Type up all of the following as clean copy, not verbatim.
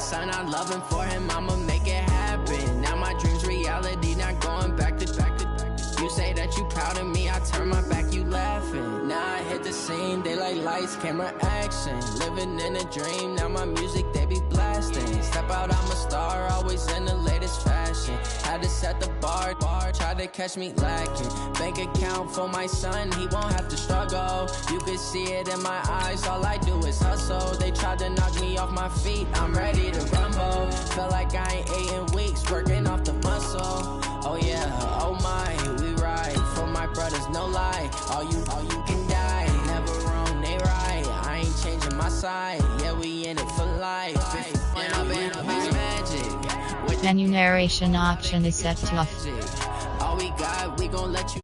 son, I love him. For him, I'ma make it happen. Now my dream's reality, not going back to. You say that you proud of me, I turn my back, you laughing. Now I hit the scene, they like lights, camera, action. Living in a dream, now my music, they be blasting. Step out, I'm a star, always in the latest fashion. Had to set the bar, try to catch me lacking. Bank account for my son, he won't have to struggle. You can see it in my eyes, all I do is hustle. They tried to knock me off my feet, I'm ready to rumble. Feel like I ain't ate in weeks, working off the muscle. Oh yeah, oh my, we ride for my brothers, no lie. All you can die, never wrong, they right. I ain't changing my side, yeah, we in it for life. When I've been magic. Menu narration option is set to off. All we got, we gon' let you.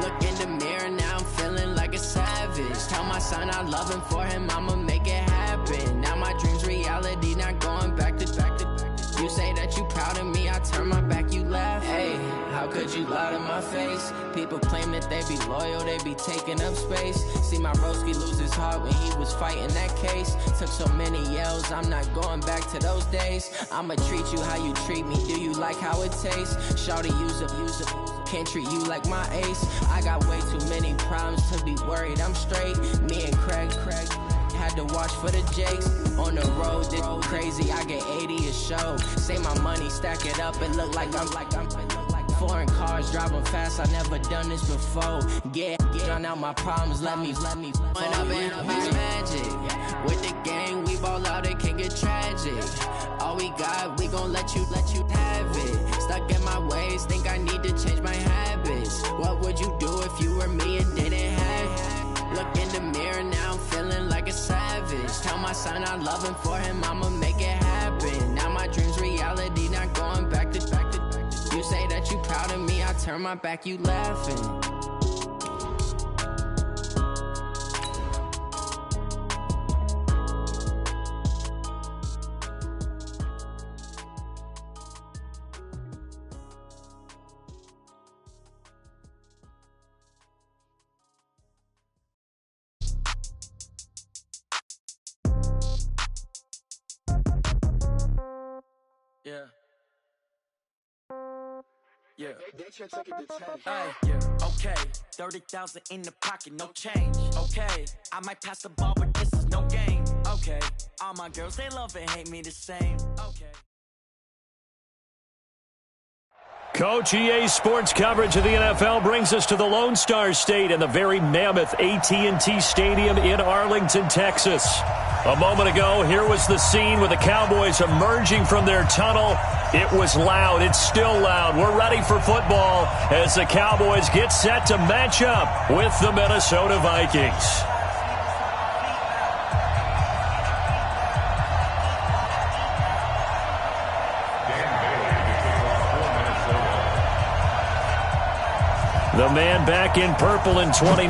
Look in the mirror, now I'm feeling like a savage. Tell my son I love him, for him I'ma make it happen. Now my dream's reality, not going back to. You say that you proud of me, I turn my back, you laugh. Hey, how could you lie to my face? People claim that they be loyal, they be taking up space. See my broski lose his heart when he was fighting that case. Took so many yells, I'm not going back to those days. I'ma treat you how you treat me, do you like how it tastes? Shawty, use up, can't treat you like my ace. I got way too many problems to be worried, I'm straight. Me and Craig had to watch for the Jakes. On the road, this crazy, I get 80 a show. Say my money, stack it up, and look like I'm foreign cars, driving fast, I never done this before. Yeah, drown out my problems, let me. When I've been magic. With the gang, we ball out, it can get tragic. All we got, we gon' let you have it. Stuck in my ways, think I need to change my habits. What would you do if you were me and didn't have? Look in the mirror, now I'm feeling like a savage. Tell my son I love him, for him I'ma make it happen. Now my dream's reality, not going back to. You say that you proud of me, I turn my back, you laughing. Yeah. Yeah. Okay. 30,000 in the pocket, no change. Okay. I might pass the ball, but this is no game. Okay. All my girls, they love and hate me the same. Okay. Coach, EA Sports coverage of the NFL brings us to the Lone Star State and the very mammoth AT&T Stadium in Arlington, Texas. A moment ago, here was the scene with the Cowboys emerging from their tunnel. It was loud. It's still loud. We're ready for football as the Cowboys get set to match up with the Minnesota Vikings. The man back in purple in 2019,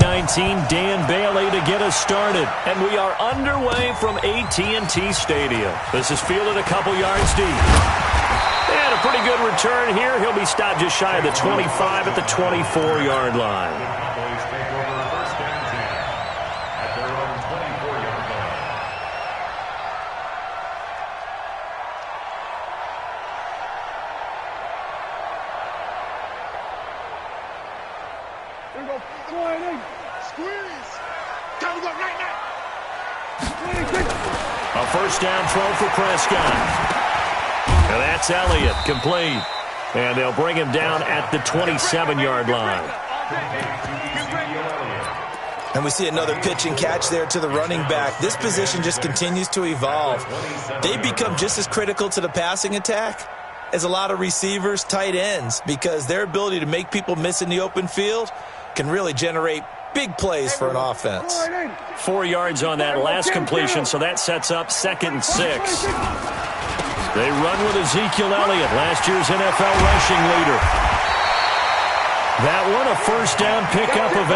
Dan Bailey, to get us started. And we are underway from AT&T Stadium. This is fielded a couple yards deep. And a pretty good return here. He'll be stopped just shy of the 25 at the 24-yard line. A first down throw for Prescott. And that's Elliott, complete. And they'll bring him down at the 27-yard line. And we see another pitch and catch there to the running back. This position just continues to evolve. They become just as critical to the passing attack as a lot of receivers, tight ends, because their ability to make people miss in the open field can really generate big plays for an offense. 4 yards on that last completion, so that sets up 2nd and 6. They run with Ezekiel Elliott, last year's NFL rushing leader. That one a first down pickup of 8.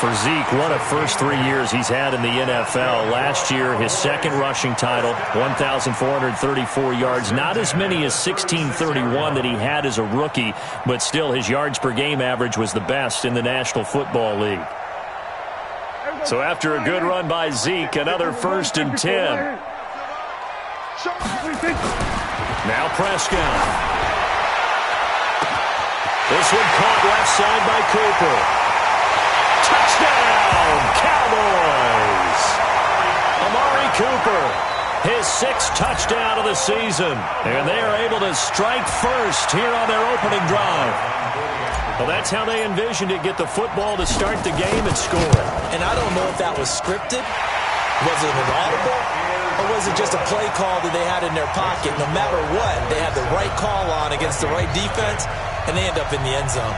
For Zeke, what a first 3 years he's had in the NFL. Last year, his second rushing title, 1,434 yards. Not as many as 1,631 that he had as a rookie, but still his yards per game average was the best in the National Football League. So after a good run by Zeke, another 1st and 10. Now Prescott. This one caught left side by Cooper. Touchdown, Cowboys! Amari Cooper, his 6th touchdown of the season. And they are able to strike first here on their opening drive. Well, that's how they envisioned it, get the football to start the game and score it. And I don't know if that was scripted. Was it an audible? Or was it just a play call that they had in their pocket? No matter what, they had the right call on against the right defense, and they end up in the end zone.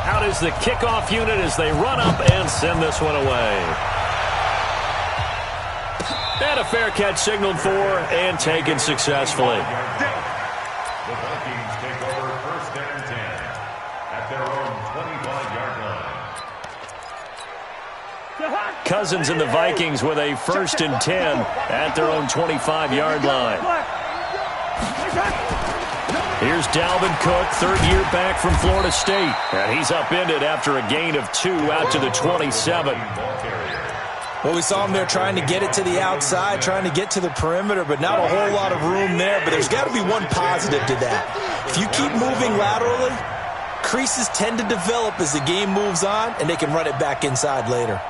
Out is the kickoff unit as they run up and send this one away. And a fair catch signaled for and taken successfully. The Vikings take over 1st and 10 at their own 25-yard line. Cousins and the Vikings with a 1st and 10 at their own 25-yard line. Here's Dalvin Cook, 3rd year back from Florida State. And he's upended after a gain of 2 out to the 27. Well, we saw him there trying to get it to the outside, trying to get to the perimeter, but not a whole lot of room there. But there's got to be one positive to that. If you keep moving laterally, creases tend to develop as the game moves on, and they can run it back inside later.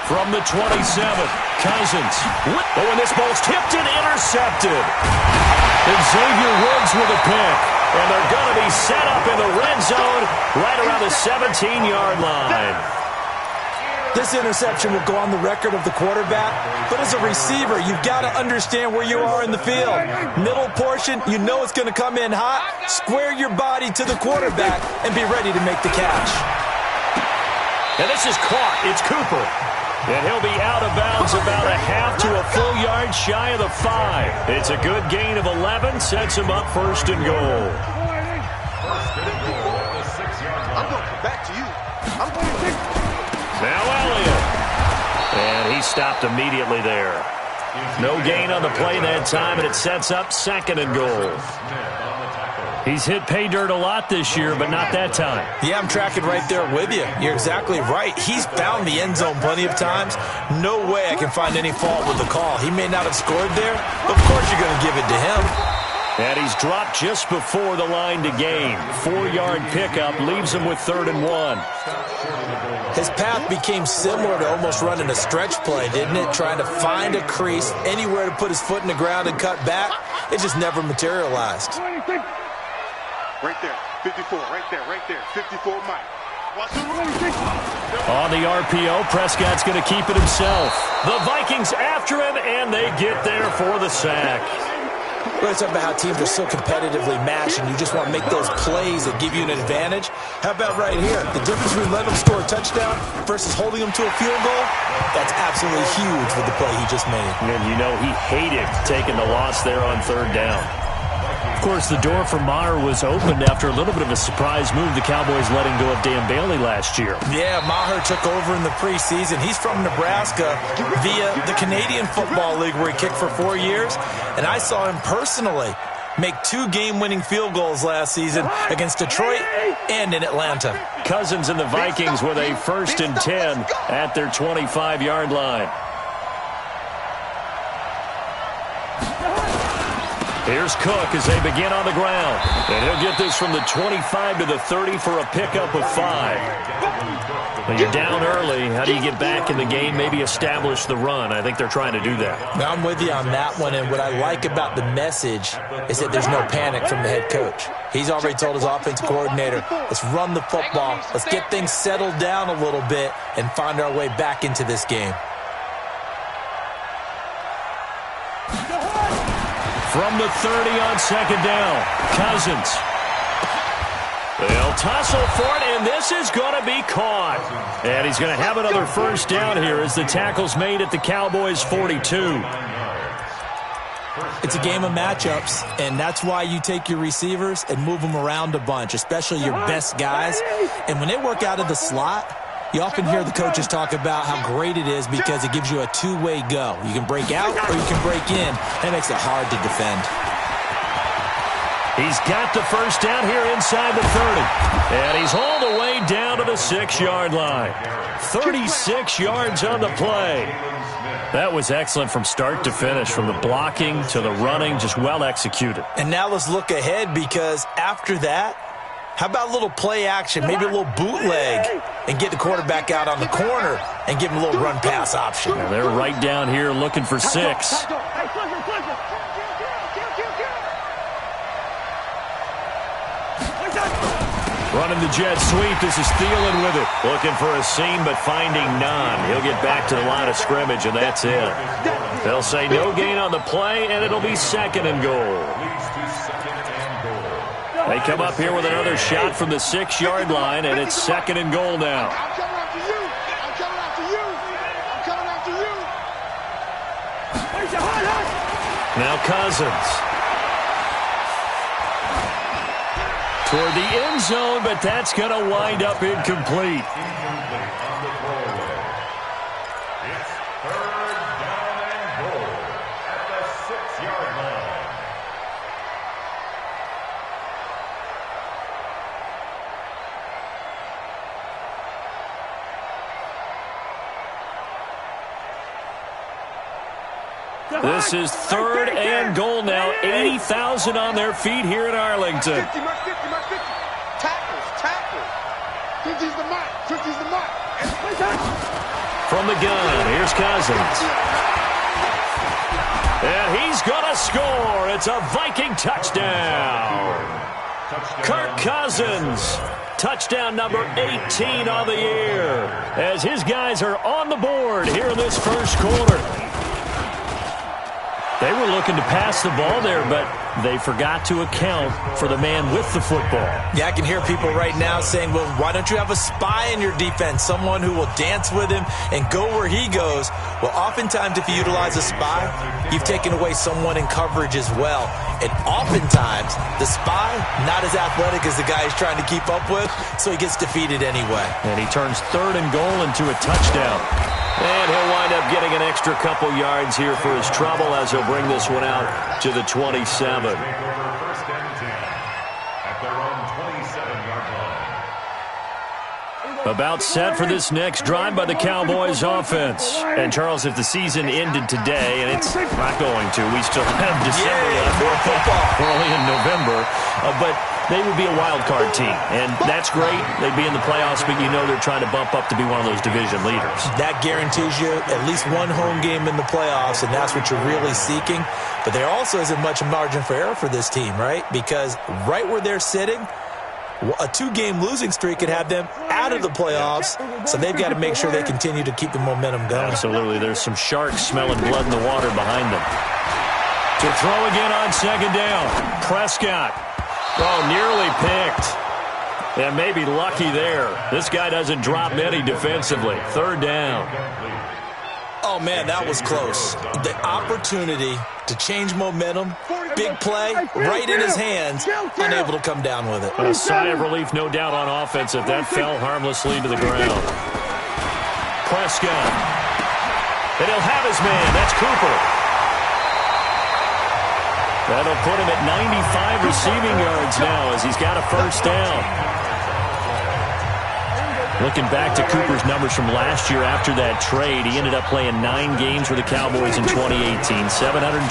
From the 27, Cousins. Oh, and this ball's tipped and intercepted. Xavier Woods with a pick. And they're going to be set up in the red zone right around the 17-yard line. This interception will go on the record of the quarterback, but as a receiver, you've got to understand where you are in the field. Middle portion, you know it's going to come in hot. Square your body to the quarterback and be ready to make the catch. And this is caught. It's Cooper. And he'll be out of bounds about a half to a full yard shy of the 5. It's a good gain of 11. Sets him up 1st and goal. I'm going to come back to you. I'm going to take. Now Elliott. And he stopped immediately there. No gain on the play that time, and it sets up 2nd and goal. He's hit pay dirt a lot this year, but not that time. Yeah, I'm tracking right there with you. You're exactly right. He's found the end zone plenty of times. No way I can find any fault with the call. He may not have scored there, but of course you're going to give it to him. And he's dropped just before the line to gain. 4-yard pickup leaves him with 3rd and 1. His path became similar to almost running a stretch play, didn't it? Trying to find a crease, anywhere to put his foot in the ground and cut back. It just never materialized. Right there, 54, right there, 54, Mike. On the RPO, Prescott's going to keep it himself. The Vikings after him, and they get there for the sack. Well, it's about how teams are so competitively matched, and you just want to make those plays that give you an advantage. How about right here? The difference between letting them score a touchdown versus holding them to a field goal, that's absolutely huge with the play he just made. And you know he hated taking the loss there on 3rd down. Of course, the door for Maher was opened after a little bit of a surprise move. The Cowboys letting go of Dan Bailey last year. Yeah, Maher took over in the preseason. He's from Nebraska via the Canadian Football League where he kicked for 4 years. And I saw him personally make 2 game-winning field goals last season against Detroit and in Atlanta. Cousins and the Vikings with a 1st and 10 at their 25-yard line. Here's Cook as they begin on the ground. And he'll get this from the 25 to the 30 for a pickup of 5. When you're down early, how do you get back in the game, maybe establish the run? I think they're trying to do that. Now, I'm with you on that one, and what I like about the message is that there's no panic from the head coach. He's already told his offensive coordinator, let's run the football, let's get things settled down a little bit and find our way back into this game. From the 30 on 2nd down, Cousins. They'll tussle for it, and this is going to be caught. And he's going to have another first down here as the tackle's made at the Cowboys' 42. It's a game of matchups, and that's why you take your receivers and move them around a bunch, especially your best guys. And when they work out of the slot, you often hear the coaches talk about how great it is because it gives you a two-way go. You can break out or you can break in. That makes it hard to defend. He's got the first down here inside the 30. And he's all the way down to the 6-yard line. 36 yards on the play. That was excellent from start to finish, from the blocking to the running, just well executed. And now let's look ahead because after that, how about a little play action, maybe a little bootleg, and get the quarterback out on the corner and give him a little run-pass option. Now they're right down here looking for 6. Running the jet sweep. This is Thielen with it. Looking for a seam, but finding none. He'll get back to the line of scrimmage, and that's it. They'll say no gain on the play, and it'll be 2nd and goal. They come up here with another shot from the 6-yard line, and it's 2nd and goal now. I'm coming after you. I'm coming after you. I'm coming after you. Now Cousins. Toward the end zone, but that's going to wind up incomplete. It's 3rd down and goal at the 6-yard line. This is 3rd and goal now. 80,000 on their feet here in Arlington. 50, mark 50, mark 50. Tackle. 50's the mark. 50's the mark. From the gun, here's Cousins. And he's going to score. It's a Viking touchdown. Kirk Cousins. Touchdown number 18 on the year. As his guys are on the board here in this first quarter. They were looking to pass the ball there, but they forgot to account for the man with the football. Yeah, I can hear people right now saying, well, why don't you have a spy in your defense, someone who will dance with him and go where he goes? Well, oftentimes if you utilize a spy, you've taken away someone in coverage as well. And oftentimes, the spy, not as athletic as the guy he's trying to keep up with, so he gets defeated anyway. And he turns 3rd and goal into a touchdown. And he'll wind up getting an extra couple yards here for his trouble as he'll bring this one out to the 27. Take over 1st and 10 at their own 27-yard line. About set for this next drive by the Cowboys offense. And Charles, if the season ended today, and it's not going to, we still have December left. More football. We're only in November, but they would be a wild card team, and that's great. They'd be in the playoffs, but you know they're trying to bump up to be one of those division leaders. That guarantees you at least one home game in the playoffs, and that's what you're really seeking. But there also isn't much margin for error for this team, right? Because right where they're sitting, a 2-game losing streak could have them out of the playoffs, so they've got to make sure they continue to keep the momentum going. Absolutely. There's some sharks smelling blood in the water behind them. To throw again on 2nd down. Prescott. Oh, nearly picked. And maybe lucky there. This guy doesn't drop many defensively. 3rd down. Oh, man, that was close. The opportunity to change momentum, big play, right in his hands, unable to come down with it. A sigh of relief, no doubt, on offense if that fell harmlessly to the ground. Prescott. And he'll have his man. That's Cooper. That'll put him at 95 receiving yards now as he's got a first down. Looking back to Cooper's numbers from last year after that trade, he ended up playing 9 games for the Cowboys in 2018. 725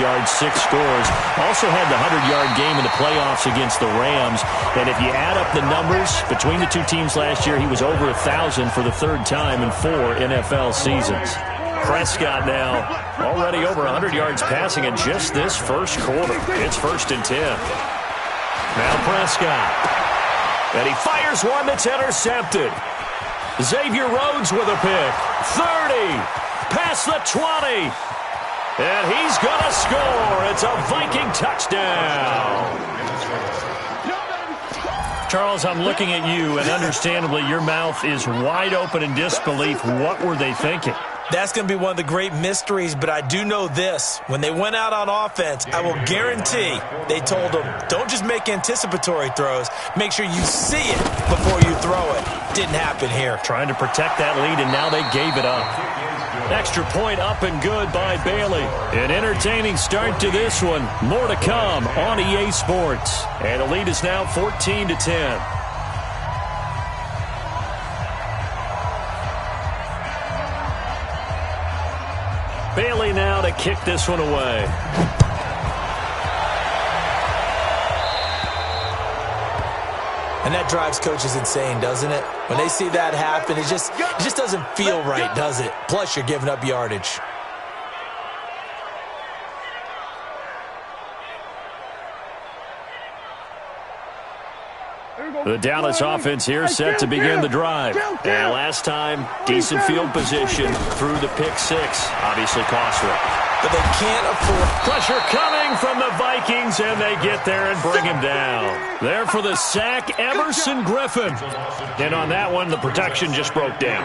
yards, 6 scores. Also had the 100-yard game in the playoffs against the Rams. And if you add up the numbers between the two teams last year, he was over 1,000 for the 3rd time in 4 NFL seasons. Prescott now already over 100 yards passing in just this first quarter. It's 1st and 10. Now Prescott. And he fires one that's intercepted. Xavier Rhodes with a pick. 30. Past the 20. And he's going to score. It's a Viking touchdown. Charles, I'm looking at you, and understandably, your mouth is wide open in disbelief. What were they thinking? That's going to be one of the great mysteries, but I do know this. When they went out on offense, I will guarantee they told them, don't just make anticipatory throws. Make sure you see it before you throw it. Didn't happen here. Trying to protect that lead, and now they gave it up. Extra point up and good by Bailey. An entertaining start to this one. More to come on EA Sports. And the lead is now 14-10. Bailey now to kick this one away. And that drives coaches insane, doesn't it? When they see that happen, it just doesn't feel right, does it? Plus, you're giving up yardage. The Dallas offense here set to begin the drive. And last time, decent field position through the pick six. Obviously costly. But they can't afford... Pressure coming from the Vikings, and they get there and bring him down. There for the sack, Emerson Griffin. And on that one, the protection just broke down.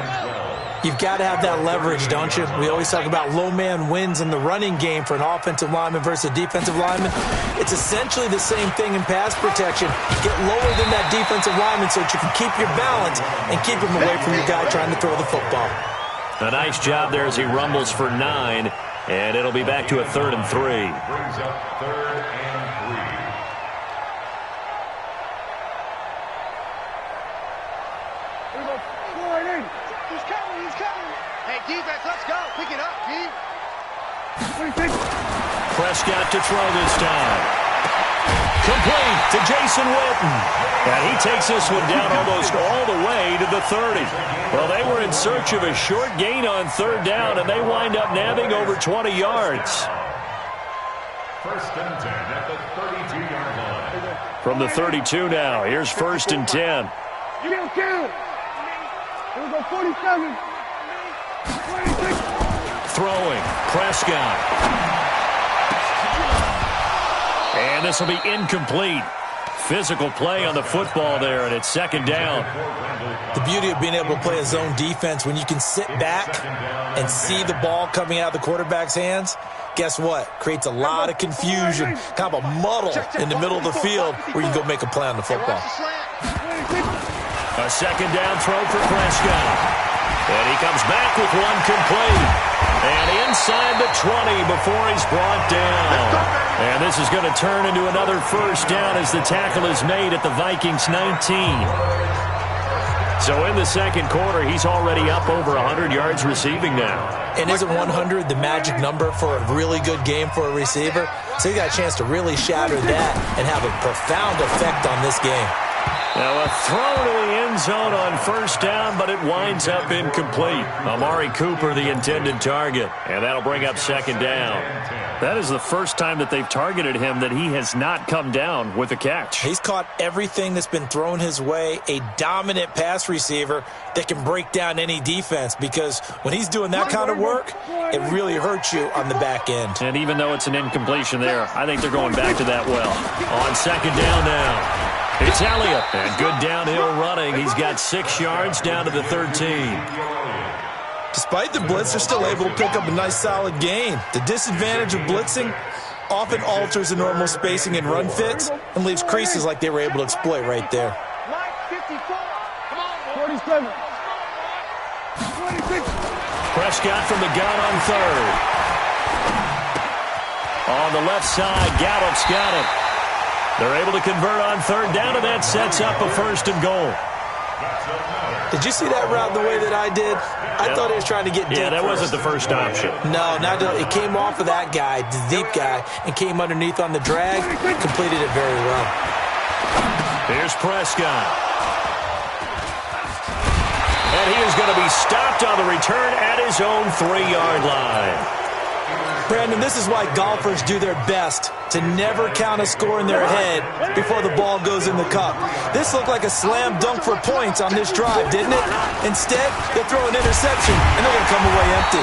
You've got to have that leverage, don't you? We always talk about low man wins in the running game for an offensive lineman versus a defensive lineman. It's essentially the same thing in pass protection. Get lower than that defensive lineman so that you can keep your balance and keep him away from your guy trying to throw the football. A nice job there as he rumbles for 9, and it'll be back to a 3rd and 3. Brings up 3rd and 3. Defense, let's go. Pick it up, G. Prescott to throw this time. Complete to Jason Witten. And he takes this one down almost all the way to the 30. Well, they were in search of a short gain on 3rd down, and they wind up nabbing over 20 yards. 1st and 10 at the 32-yard line. From the 32 now, here's 1st and 10. Kill. Here we go, 47. Throwing, Prescott. And this will be incomplete. Physical play on the football there, and it's 2nd down. The beauty of being able to play a zone defense when you can sit back and see the ball coming out of the quarterback's hands, guess what? Creates a lot of confusion, kind of a muddle in the middle of the field where you can go make a play on the football. A 2nd down throw for Prescott. And he comes back with one complete. And inside the 20 before he's brought down. And this is going to turn into another 1st down as the tackle is made at the Vikings 19. So in the 2nd quarter, he's already up over 100 yards receiving now. And isn't 100 the magic number for a really good game for a receiver? So he got a chance to really shatter that and have a profound effect on this game. Now a throw to the end zone on 1st down, but it winds up incomplete. Amari Cooper, the intended target, and that'll bring up 2nd down. That is the first time that they've targeted him that he has not come down with a catch. He's caught everything that's been thrown his way, a dominant pass receiver that can break down any defense, because when he's doing that kind of work, it really hurts you on the back end. And even though it's an incompletion there, I think they're going back to that well. On 2nd down now. It's Elliott, and good downhill running. He's got 6 yards down to the 13. Despite the blitz, they're still able to pick up a nice solid gain. The disadvantage of blitzing often alters the normal spacing and run fits and leaves creases like they were able to exploit right there. 47. 26. Prescott from the gun on 3rd. On the left side, Gallup's got it. They're able to convert on 3rd down, and that sets up a 1st and goal. Did you see that route the way that I did? I thought he was trying to get deep. Yeah, that wasn't the first option. No, not it came off of that guy, the deep guy, and came underneath on the drag. Completed it very well. Here's Prescott. And he is going to be stopped on the return at his own 3-yard line. Brandon, this is why golfers do their best to never count a score in their head before the ball goes in the cup. This looked like a slam dunk for points on this drive, didn't it? Instead, they throw an interception, and they're going to come away empty.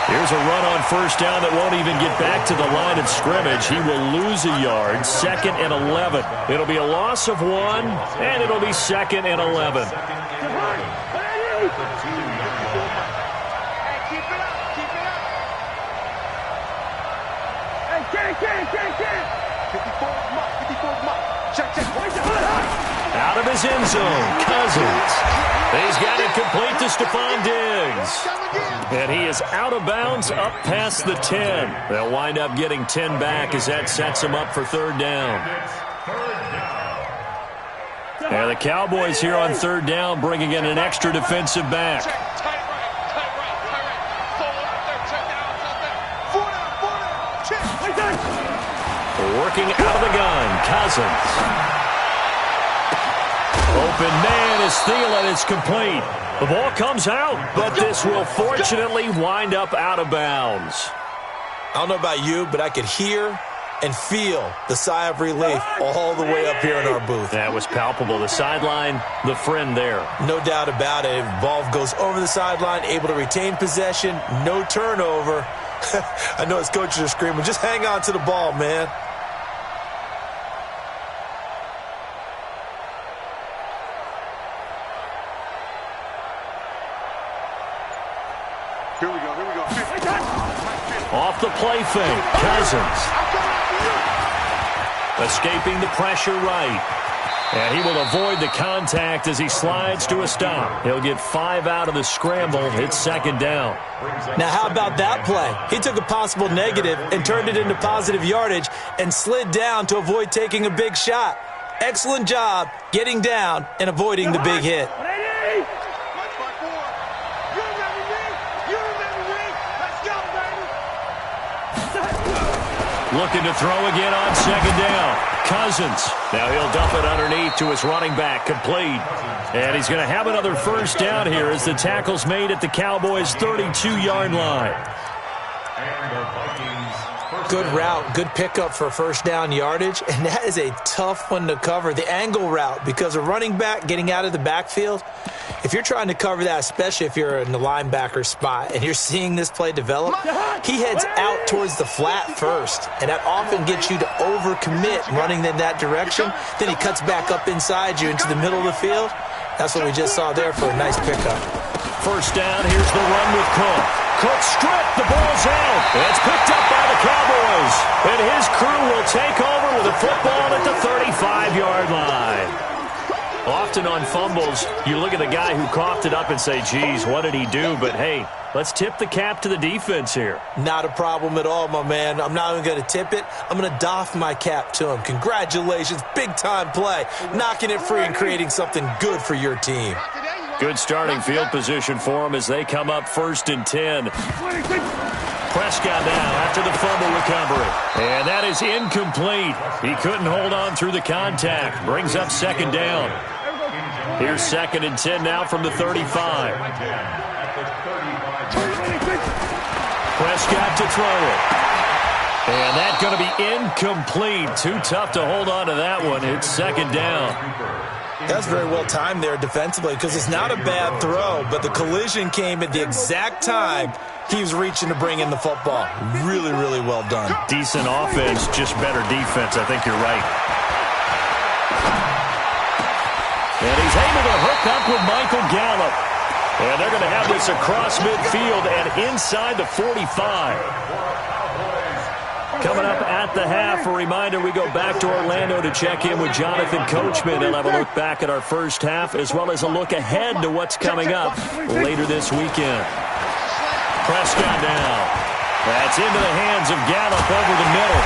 Here's a run on first down that won't even get back to the line of scrimmage. He will lose a yard. 2nd and 11. It'll be a loss of 1, and it'll be 2nd and 11. Out of his end zone, Cousins. He's got it complete to Stephon Diggs. And he is out of bounds up past the 10. They'll wind up getting 10 back as that sets him up for 3rd down. And the Cowboys here on 3rd down bringing in an extra defensive back. Working out of the gun, Cousins. Open man is Thielen. It's complete. The ball comes out, but this will fortunately wind up out of bounds. I don't know about you, but I could hear and feel the sigh of relief all the way up here in our booth. That was palpable. The sideline, the friend there. No doubt about it. Ball goes over the sideline, able to retain possession, no turnover. I know his coaches are screaming, just hang on to the ball, man. Here we go. Off the play fake, Cousins. Escaping the pressure right. And he will avoid the contact as he slides to a stop. He'll get 5 out of the scramble. It's 2nd down. Now, how about that play? He took a possible negative and turned it into positive yardage and slid down to avoid taking a big shot. Excellent job getting down and avoiding the big hit. Looking to throw again on 2nd down. Cousins. Now he'll dump it underneath to his running back. Complete. And he's going to have another 1st down here as the tackle's made at the Cowboys' 32-yard line. Good route, good pickup for 1st down yardage, and that is a tough one to cover, the angle route, because a running back getting out of the backfield, if you're trying to cover that, especially if you're in the linebacker spot and you're seeing this play develop, he heads out towards the flat first, and that often gets you to overcommit running in that direction. Then he cuts back up inside you into the middle of the field. That's what we just saw there for a nice pickup. 1st down, here's the run with Cook. Cook stripped, the ball's out. It's picked up by the Cowboys. And his crew will take over with a football at the 35-yard line. Often on fumbles, you look at the guy who coughed it up and say, geez, what did he do? But, hey, let's tip the cap to the defense here. Not a problem at all, my man. I'm not even going to tip it. I'm going to doff my cap to him. Congratulations. Big-time play. Knocking it free and creating something good for your team. Good starting field position for him as they come up 1st and 10. Prescott now after the fumble recovery. And that is incomplete. He couldn't hold on through the contact. Brings up 2nd down. Here's 2nd and 10 now from the 35. Prescott to throw it. And that's going to be incomplete. Too tough to hold on to that one. It's 2nd down. That's very well timed there defensively because it's not a bad throw, but the collision came at the exact time he was reaching to bring in the football. Really, really well done. Decent offense, just better defense. I think you're right. And he's able to hook up with Michael Gallup. And they're going to have this across midfield and inside the 45. Coming up at the half, a reminder, we go back to Orlando to check in with Jonathan Coachman. He'll have a look back at our first half as well as a look ahead to what's coming up later this weekend. Prescott now. That's into the hands of Gallup over the middle.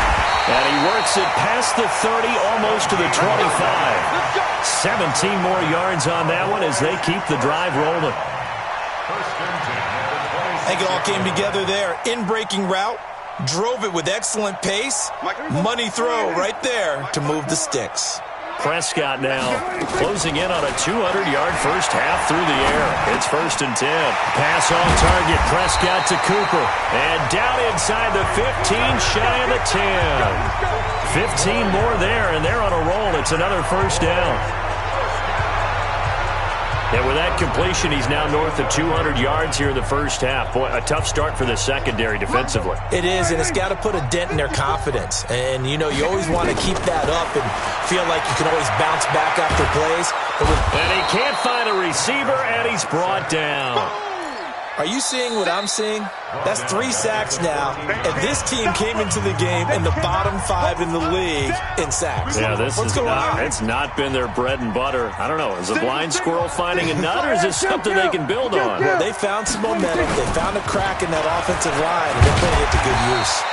And he works it past the 30, almost to the 25. 17 more yards on that one as they keep the drive rolling. I think it all came together there. In-breaking route. Drove it with excellent pace. Money throw right there to move the sticks. Prescott now closing in on a 200-yard first half through the air. It's 1st and 10. Pass on target. Prescott to Cooper. And down inside the 15, shy of the 10. 15 more there, and they're on a roll. It's another 1st down. And with that completion, he's now north of 200 yards here in the first half. Boy, a tough start for the secondary defensively. It is, and it's got to put a dent in their confidence. And, you know, you always want to keep that up and feel like you can always bounce back after plays. And he can't find a receiver, and he's brought down. Are you seeing what I'm seeing? That's 3 sacks now, and this team came into the game in the bottom 5 in the league in sacks. Yeah, What's going on? It's not been their bread and butter. I don't know. Is a blind squirrel finding a nut, or is this something they can build on? Well, they found some momentum. They found a crack in that offensive line, and they're putting it to good use.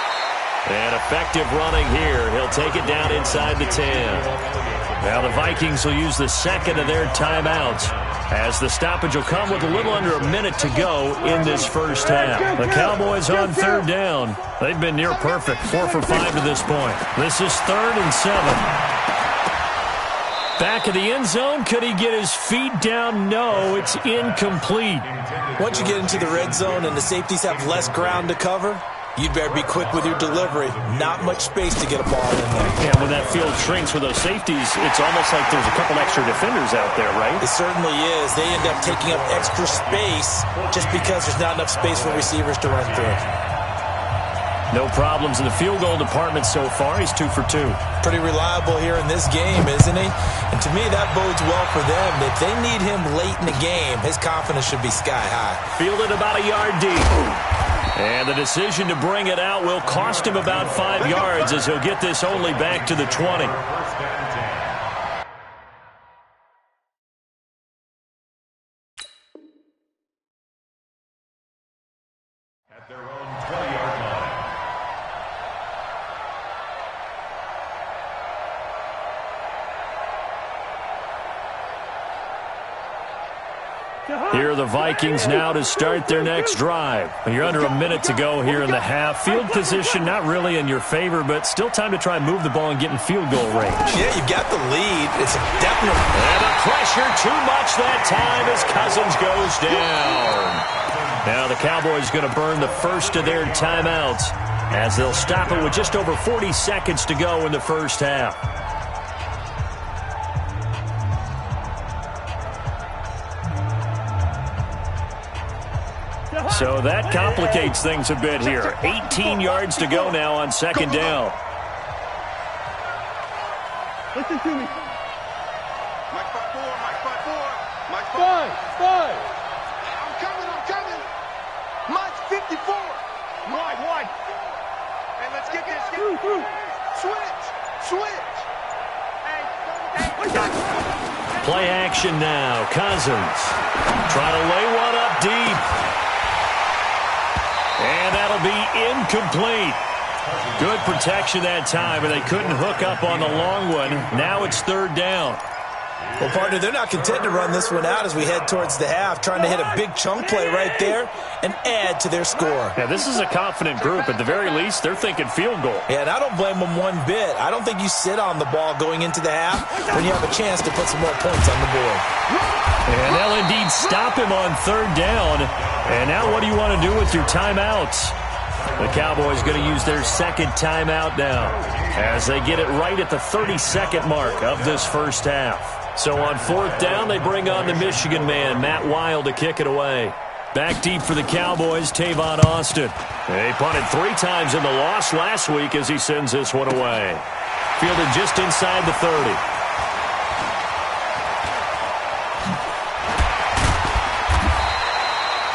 And effective running here. He'll take it down inside the 10. Now the Vikings will use the second of their timeouts, as the stoppage will come with a little under a minute to go in this first half. The Cowboys on third down. They've been near perfect, 4 for 5 to this point. This is 3rd and 7. Back of the end zone. Could he get his feet down? No, it's incomplete. Once you get into the red zone and the safeties have less ground to cover, you'd better be quick with your delivery. Not much space to get a ball in there. Yeah, when that field shrinks with those safeties, it's almost like there's a couple extra defenders out there, right? It certainly is. They end up taking up extra space just because there's not enough space for receivers to run through. No problems in the field goal department so far. He's 2 for 2. Pretty reliable here in this game, isn't he? And to me, that bodes well for them. If they need him late in the game, his confidence should be sky high. Fielded about a yard deep. And the decision to bring it out will cost him about 5 yards, as he'll get this only back to the 20. At their own 20-yard line. Here are the Vikings now to start their next drive. You're under a minute to go here in the half. Field position not really in your favor, but still time to try and move the ball and get in field goal range. Yeah, you've got the lead. It's a definite. And the pressure too much that time as Cousins goes down. Now the Cowboys going to burn the first of their timeouts, as they'll stop it with just over 40 seconds to go in the first half. So that complicates things a bit here. 18 yards to go now on second down. Listen to me. Mike 5-4, Mike 5-4, Mike 5. I'm coming. Mike 54. Wide. And let's get this. Switch. Play action now. Cousins trying to lay one up deep. And that'll be incomplete. Good protection that time, and they couldn't hook up on the long one. Now it's third down. Well, partner, they're not content to run this one out as we head towards the half, trying to hit a big chunk play right there and add to their score. Yeah, this is a confident group. At the very least, they're thinking field goal. Yeah, and I don't blame them one bit. I don't think you sit on the ball going into the half when you have a chance to put some more points on the board. And they'll indeed stop him on third down. And now what do you want to do with your timeouts? The Cowboys going to use their second timeout now, as they get it right at the 32nd mark of this first half. So on fourth down, they bring on the Michigan man, Matt Wild, to kick it away. Back deep for the Cowboys, Tavon Austin. They punted 3 times in the loss last week as he sends this one away. Fielded just inside the 30.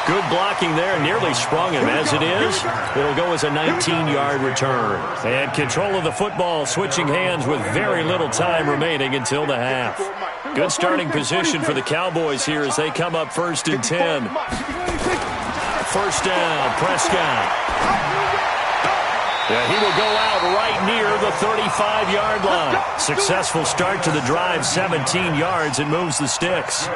Good blocking there, nearly sprung him. As it is, it'll go as a 19-yard return. And control of the football switching hands with very little time remaining until the half. Good starting position for the Cowboys here as they come up 1st and 10. First down, Prescott. Yeah, he will go out right near the 35-yard line. Successful start to the drive, 17 yards, and moves the sticks.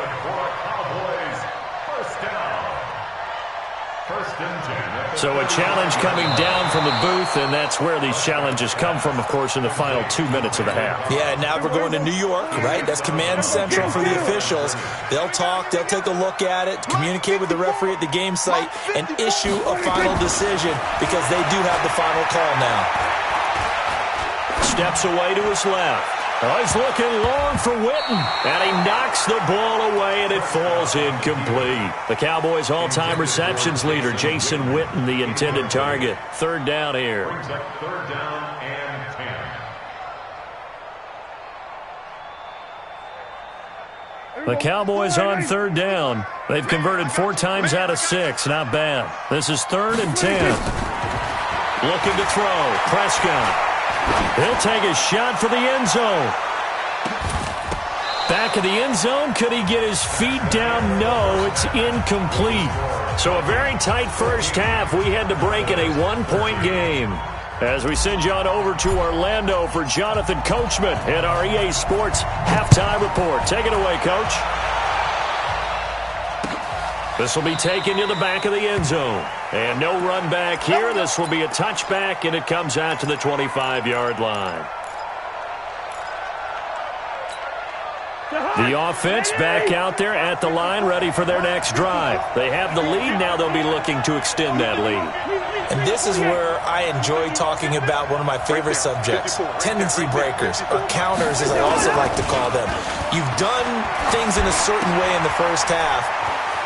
So a challenge coming down from the booth, and that's where these challenges come from, of course, in the final 2 minutes of the half. Yeah, now we're going to New York, right? That's command central for the officials. They'll talk, they'll take a look at it, communicate with the referee at the game site, and issue a final decision because they do have the final call now. Steps away to his left. Oh, he's looking long for Witten. And he knocks the ball away, and it falls incomplete. The Cowboys' all-time receptions leader, Jason Witten, the intended target. Third down here. Third down and 10. The Cowboys on third down. They've converted 4 times out of 6. Not bad. This is 3rd and 10. Looking to throw. Prescott. He'll take a shot for the end zone. Back of the end zone. Could he get his feet down? No, it's incomplete. So a very tight first half. We had to break in a 1-point game. As we send you on over to Orlando for Jonathan Coachman at our EA Sports Halftime Report. Take it away, Coach. This will be taken to the back of the end zone. And no run back here. This will be a touchback, and it comes out to the 25-yard line. The offense back out there at the line, ready for their next drive. They have the lead. Now they'll be looking to extend that lead. And this is where I enjoy talking about one of my favorite subjects, tendency breakers, or counters as I also like to call them. You've done things in a certain way in the first half,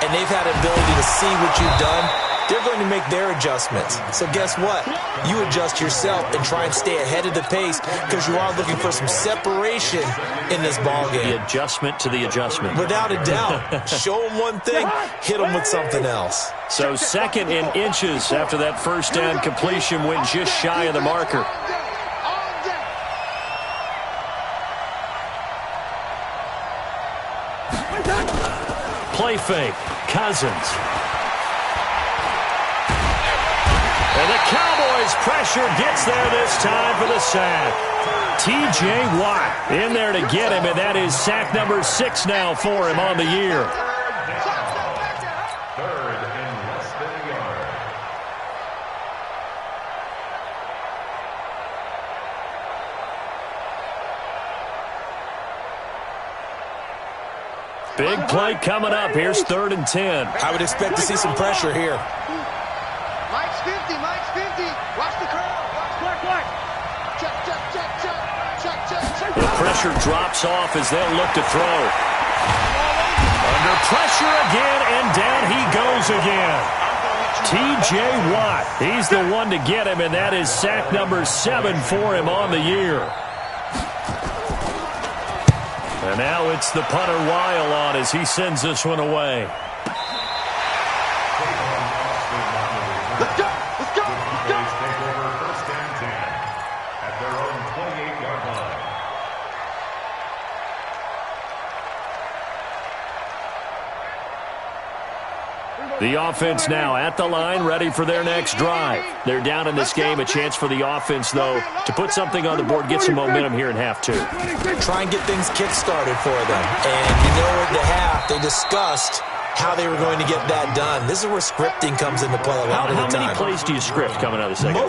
and they've had an ability to see what you've done. They're going to make their adjustments. So guess what? You adjust yourself and try and stay ahead of the pace because you are looking for some separation in this ballgame. The adjustment to the adjustment. Without a doubt. Show them one thing, hit them with something else. So 2nd and inches after that first down completion went just shy of the marker. Play fake. Cousins. And the Cowboys pressure gets there this time for the sack. T.J. Watt in there to get him, and that is sack number 6 now for him on the year. Third and less than a yard. Big play coming up. Here's 3rd and 10. I would expect to see some pressure here. Mike's 50, Mike's 50. Watch the curl. Watch. Check. The pressure drops off as they'll look to throw. Under pressure again, and down he goes again. T.J. Watt, he's the one to get him, and that is sack number 7 for him on the year. And now it's the punter Weil on as he sends this one away. Let's go. Cowboys take over 1st and 10 at their own 28-yard line. The offense now at the line, ready for their next drive. They're down in this game. A chance for the offense, though, to put something on the board, get some momentum here in half 2. Try and get things kick-started for them. And you know, at the half, they discussed how they were going to get that done. This is where scripting comes into play a lot of the time. How many plays do you script coming out of the second?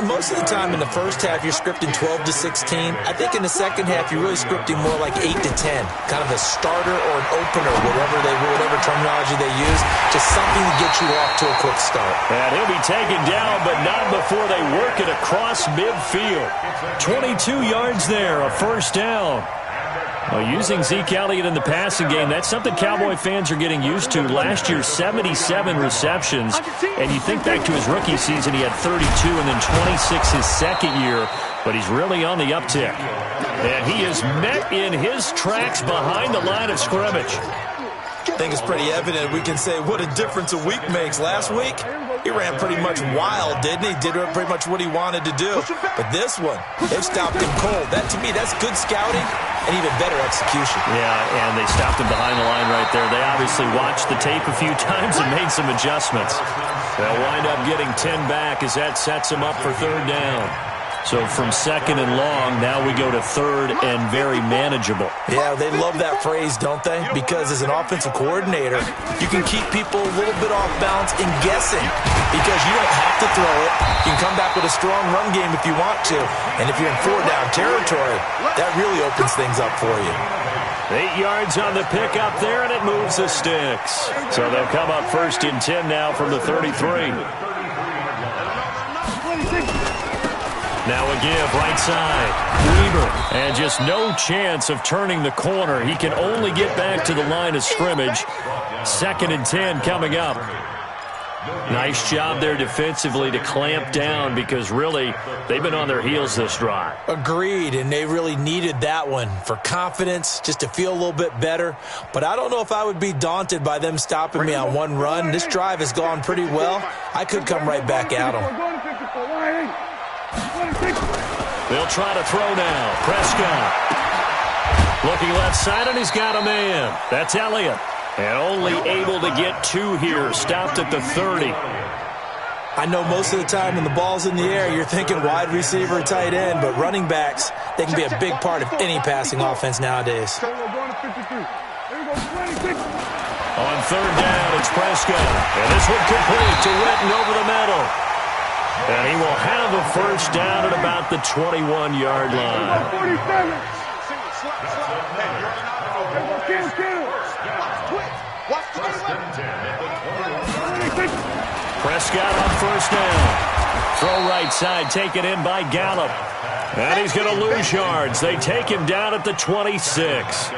Most of the time in the first half, you're scripting 12 to 16. I think in the second half, you're really scripting more like 8 to 10. Kind of a starter or an opener, whatever terminology they use, just something to get you off to a quick start. And he'll be taken down, but not before they work it across midfield. 22 yards there, a first down. Well, using Zeke Elliott in the passing game, that's something Cowboy fans are getting used to. Last year, 77 receptions. And you think back to his rookie season, he had 32 and then 26 his second year. But he's really on the uptick. And he is met in his tracks behind the line of scrimmage. I think it's pretty evident. We can say what a difference a week makes. Last week, he ran pretty much wild, didn't he? Did pretty much what he wanted to do. But this one, they've stopped him cold. That, to me, that's good scouting and even better execution. Yeah, and they stopped him behind the line right there. They obviously watched the tape a few times and made some adjustments. They'll wind up getting 10 back as that sets them up for 3rd down. So from 2nd and long, now we go to 3rd and very manageable. Yeah, they love that phrase, don't they? Because as an offensive coordinator, you can keep people a little bit off balance and guessing because you don't have to throw it. You can come back with a strong run game if you want to. And if you're in 4-down territory, that really opens things up for you. 8 yards on the pickup there, and it moves the sticks. So they'll come up 1st and 10 now from the 33. Now a give, right side. Weaver, and just no chance of turning the corner. He can only get back to the line of scrimmage. 2nd and 10 coming up. Nice job there defensively to clamp down because really they've been on their heels this drive. Agreed, and they really needed that one for confidence, just to feel a little bit better. But I don't know if I would be daunted by them stopping me on one run. This drive has gone pretty well. I could come right back at them. They'll try to throw now. Prescott. Looking left side, and he's got a man. That's Elliott. And only able to get 2 here. Stopped at the 30. I know most of the time when the ball's in the air, you're thinking wide receiver, tight end, but running backs, they can be a big part of any passing offense nowadays. On 3rd down, it's Prescott. And this one complete to Witten over the middle. And he will have a first down at about the 21-yard line. Prescott on 1st down. Throw right side, taken in by Gallup. And he's going to lose yards. They take him down at the 26.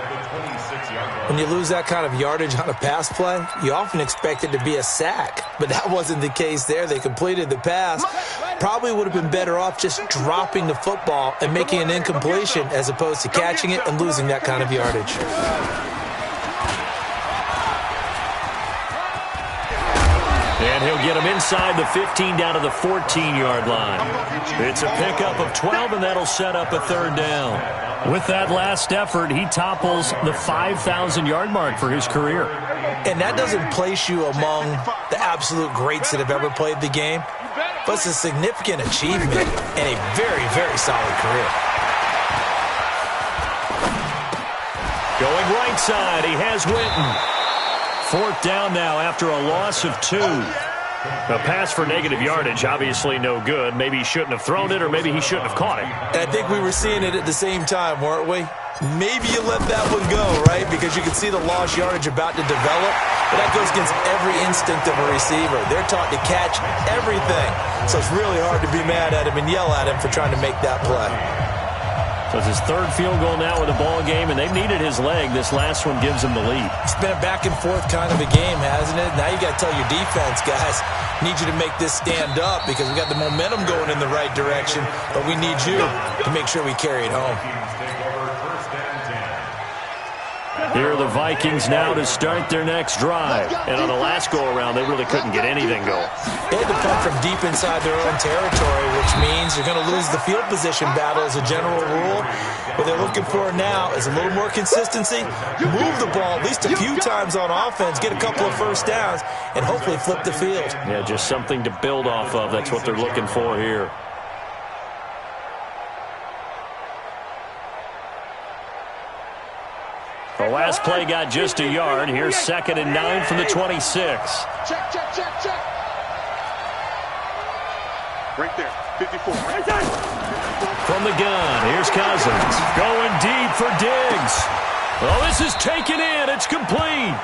When you lose that kind of yardage on a pass play, you often expect it to be a sack. But that wasn't the case there. They completed the pass. Probably would have been better off just dropping the football and making an incompletion as opposed to catching it and losing that kind of yardage. And he'll get him inside the 15 down to the 14-yard line. It's a pickup of 12, and that'll set up a 3rd down. With that last effort, he topples the 5,000-yard mark for his career. And that doesn't place you among the absolute greats that have ever played the game, but it's a significant achievement and a very, very solid career. Going right side, he has Witten. 4th down now after a loss of 2. A pass for negative yardage, obviously no good. Maybe he shouldn't have thrown it, or maybe he shouldn't have caught it. And I think we were seeing it at the same time, weren't we? Maybe you let that one go, right? Because you can see the lost yardage about to develop. But that goes against every instinct of a receiver. They're taught to catch everything. So it's really hard to be mad at him and yell at him for trying to make that play. So it's his 3rd field goal now in the ball game, and they've needed his leg. This last one gives him the lead. It's been a back-and-forth kind of a game, hasn't it? Now you got to tell your defense, guys, need you to make this stand up because we got the momentum going in the right direction, but we need you to make sure we carry it home. Here are the Vikings now to start their next drive. And on the last go-around, they really couldn't get anything going. They had to punt from deep inside their own territory, which means you're going to lose the field position battle as a general rule. What they're looking for now is a little more consistency, move the ball at least a few times on offense, get a couple of first downs, and hopefully flip the field. Yeah, just something to build off of. That's what they're looking for here. The last play got just a yard. Here's 2nd and 9 from the 26. Check. Right there, 54. From the gun, here's Cousins. Going deep for Diggs. Oh, this is taken in. It's complete.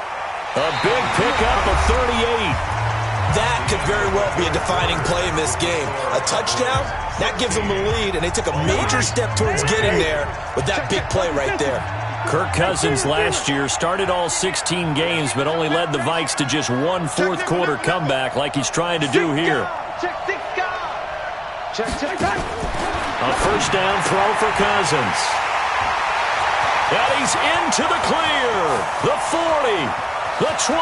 A big pickup of 38. That could very well be a defining play in this game. A touchdown, that gives them the lead, and they took a major step towards getting there with that big play right there. Kirk Cousins last year started all 16 games but only led the Vikes to just one fourth-quarter comeback like he's trying to do here. A first down throw for Cousins. And he's into the clear. The 40, the 20,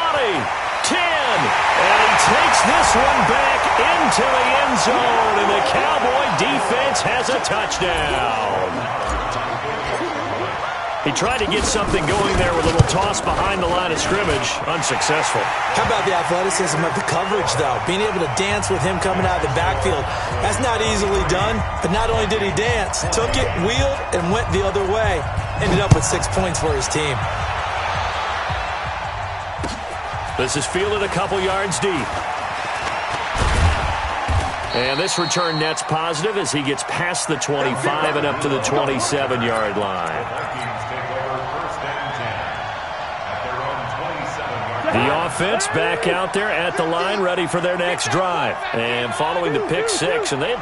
10. And he takes this one back into the end zone, and the Cowboy defense has a touchdown. He tried to get something going there with a little toss behind the line of scrimmage. Unsuccessful. How about the athleticism of the coverage, though? Being able to dance with him coming out of the backfield. That's not easily done. But not only did he dance, took it, wheeled, and went the other way. Ended up with 6 points for his team. This is fielded a couple yards deep. And this return net's positive as he gets past the 25 and up to the 27-yard line. The offense back out there at the line, ready for their next drive. And following the pick six, and they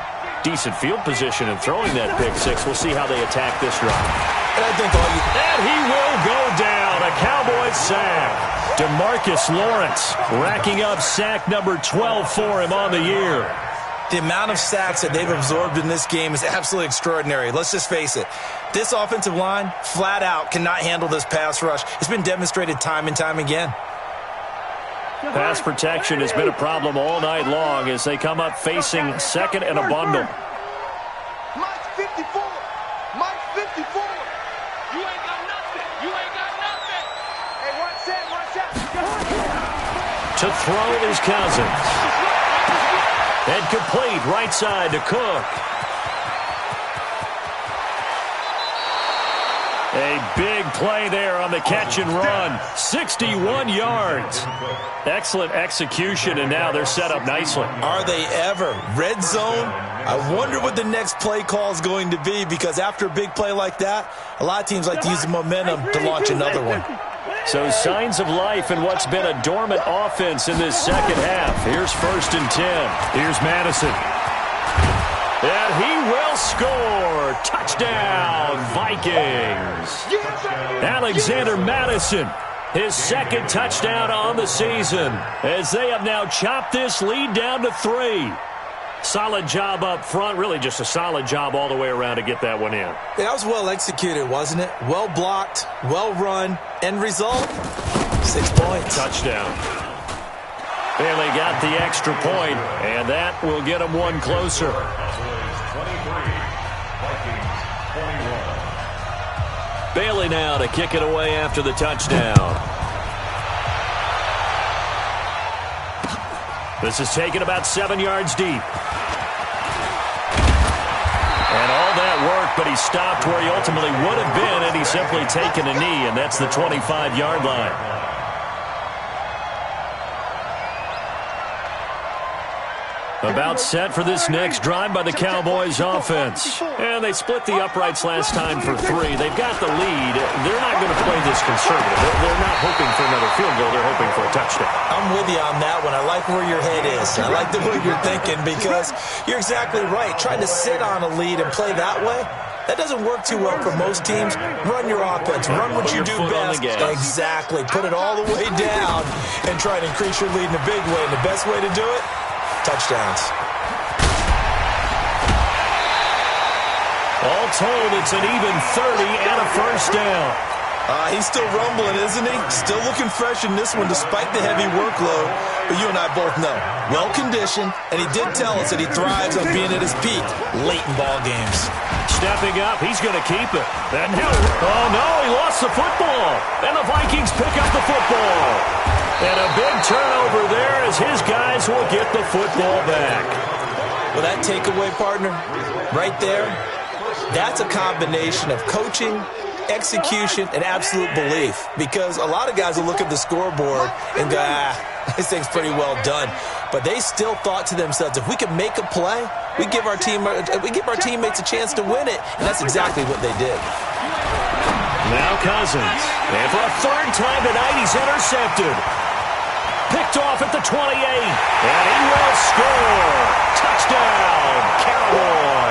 decent field position and throwing that pick six. We'll see how they attack this drive. And I think And he will go down. A Cowboys sack. DeMarcus Lawrence racking up sack number 12 for him on the year. the amount of sacks that they've absorbed in this game is absolutely extraordinary. Let's just face it. This offensive line, flat out, cannot handle this pass rush. It's been demonstrated time and time again. Pass protection has been a problem all night long as they come up facing second and a bundle. Mike 54. Mike 54. You ain't got nothing. You ain't got nothing. Hey, watch that. Watch that. To throw is Cousins. And complete right side to Cook. A big play there on the catch and run. 61 yards. Excellent execution, and now they're set up nicely. Are they ever? Red zone? I wonder what the next play call is going to be, because after a big play like that, a lot of teams like to use the momentum to launch another one. So signs of life in what's been a dormant offense in this second half. Here's 1st and 10. Here's Madison. And he will score. Touchdown, Vikings. Alexander Madison, his second touchdown on the season, as they have now chopped this lead down to 3. Solid job up front, really just a solid job all the way around to get that one in. That was well executed, wasn't it? Well blocked, well run. End result, 6 points. Touchdown. Bailey got the extra point, and that will get him one closer. 23, Vikings 21. Bailey now to kick it away after the touchdown. This is taken about 7 yards deep. And all that work, but he stopped where he ultimately would have been had he simply taken a knee, and that's the 25-yard line. About set for this next drive by the Cowboys offense. And they split the uprights last time for 3. They've got the lead. They're not going to play this conservative. They're not hoping for another field goal. They're hoping for a touchdown. I'm with you on that one. I like where your head is. I like the way you're thinking, because you're exactly right. Trying to sit on a lead and play that way, that doesn't work too well for most teams. Run your offense. Run what you do best. Exactly. Put it all the way down and try to increase your lead in a big way. And the best way to do it, touchdowns. All told, it's an even 30 and a first down. He's still rumbling, isn't he? Still looking fresh in this one despite the heavy workload. But you and I both know, well-conditioned, and he did tell us that he thrives on being at his peak late in ball games. Stepping up, he's going to keep it. And now, oh no, he lost the football. And the Vikings pick up the football. And a big turnover there as his guys will get the football back. Well, that takeaway, partner, right there, that's a combination of coaching, execution, and absolute belief. Because a lot of guys will look at the scoreboard and go, this thing's pretty well done. But they still thought to themselves, if we can make a play, we give our teammates a chance to win it. And that's exactly what they did. Now Cousins. And for a third time tonight, he's intercepted. Picked off at the 28. And he will score. Touchdown, Cowboys.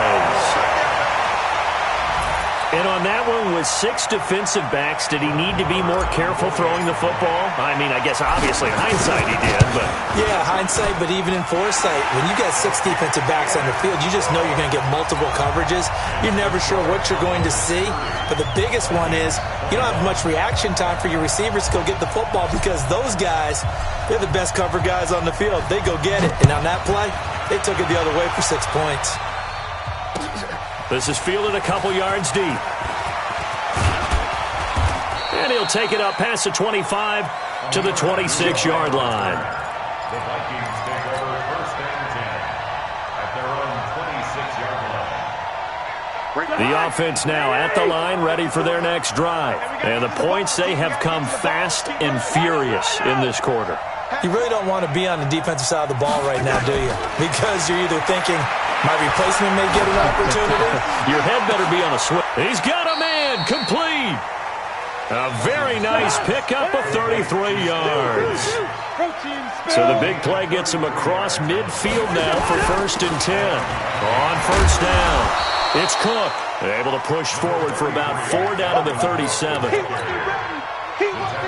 And on that one, with 6 defensive backs, did he need to be more careful throwing the football? I mean, I guess obviously in hindsight he did, but... Yeah, hindsight, but even in foresight, when you got 6 defensive backs on the field, you just know you're going to get multiple coverages. You're never sure what you're going to see. But the biggest one is you don't have much reaction time for your receivers to go get the football, because those guys, they're the best cover guys on the field. They go get it. And on that play, they took it the other way for 6 points. This is fielded a couple yards deep. And he'll take it up past the 25 to the 26-yard line. The Vikings take over 1st and 10 at their own 26-yard line. The offense now at the line, ready for their next drive. And the points, they have come fast and furious in this quarter. You really don't want to be on the defensive side of the ball right now, do you? Because you're either thinking, my replacement may get an opportunity. Your head better be on a switch. He's got a man, complete. A very nice pickup of 33 yards. So the big play gets him across midfield now for 1st and 10. On first down, it's Cook. Able to push forward for about 4 down to the 37.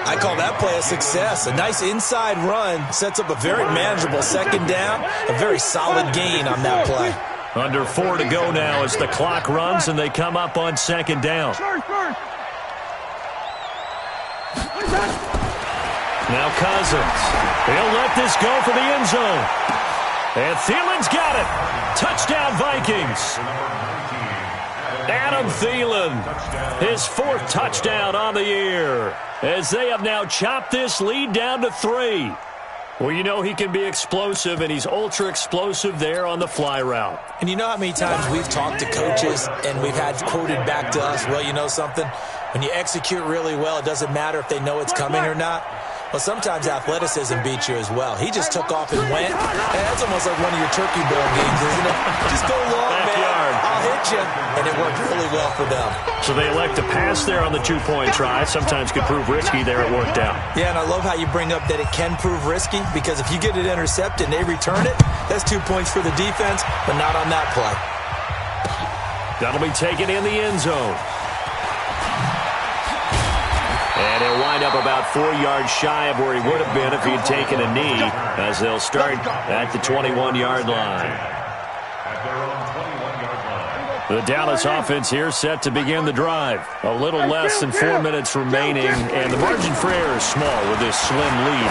I call that play a success. A nice inside run sets up a very manageable 2nd down. A very solid gain on that play. Under 4 to go now as the clock runs and they come up on 2nd down. Now Cousins. He'll let this go for the end zone. And Thielen's got it. Touchdown Vikings. Adam Thielen, his 4th touchdown on the year, as they have now chopped this lead down to 3. Well, you know he can be explosive, and he's ultra-explosive there on the fly route. And you know how many times we've talked to coaches and we've had quoted back to us, well, you know something? When you execute really well, it doesn't matter if they know it's coming or not. Well, sometimes athleticism beats you as well. He just took off and went. And that's almost like one of your turkey bowl games, isn't it? Just go long, man. I'll hit you. And it worked really well for them. So they elect to pass there on the 2-point try. Sometimes could prove risky there. It worked out. Yeah, and I love how you bring up that it can prove risky, because if you get it intercepted and they return it, that's 2 points for the defense, but not on that play. That'll be taken in the end zone. And he'll wind up about 4 yards shy of where he would have been if he had taken a knee, as they'll start at the 21-yard line. The Dallas offense here set to begin the drive. A little less than 4 minutes remaining, and the margin for error is small with this slim lead.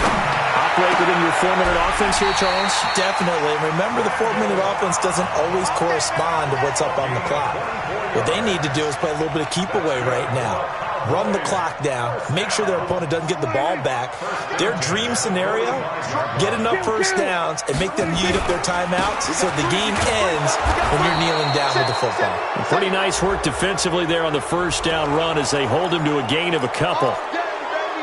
Operate within your 4-minute offense here, Charles? Definitely. Remember, the 4-minute offense doesn't always correspond to what's up on the clock. What they need to do is play a little bit of keep away right now. Run the clock down, make sure their opponent doesn't get the ball back. Their dream scenario, get enough first downs and make them eat up their timeouts so the game ends when you're kneeling down with the football. Pretty nice work defensively there on the first down run as they hold him to a gain of a couple.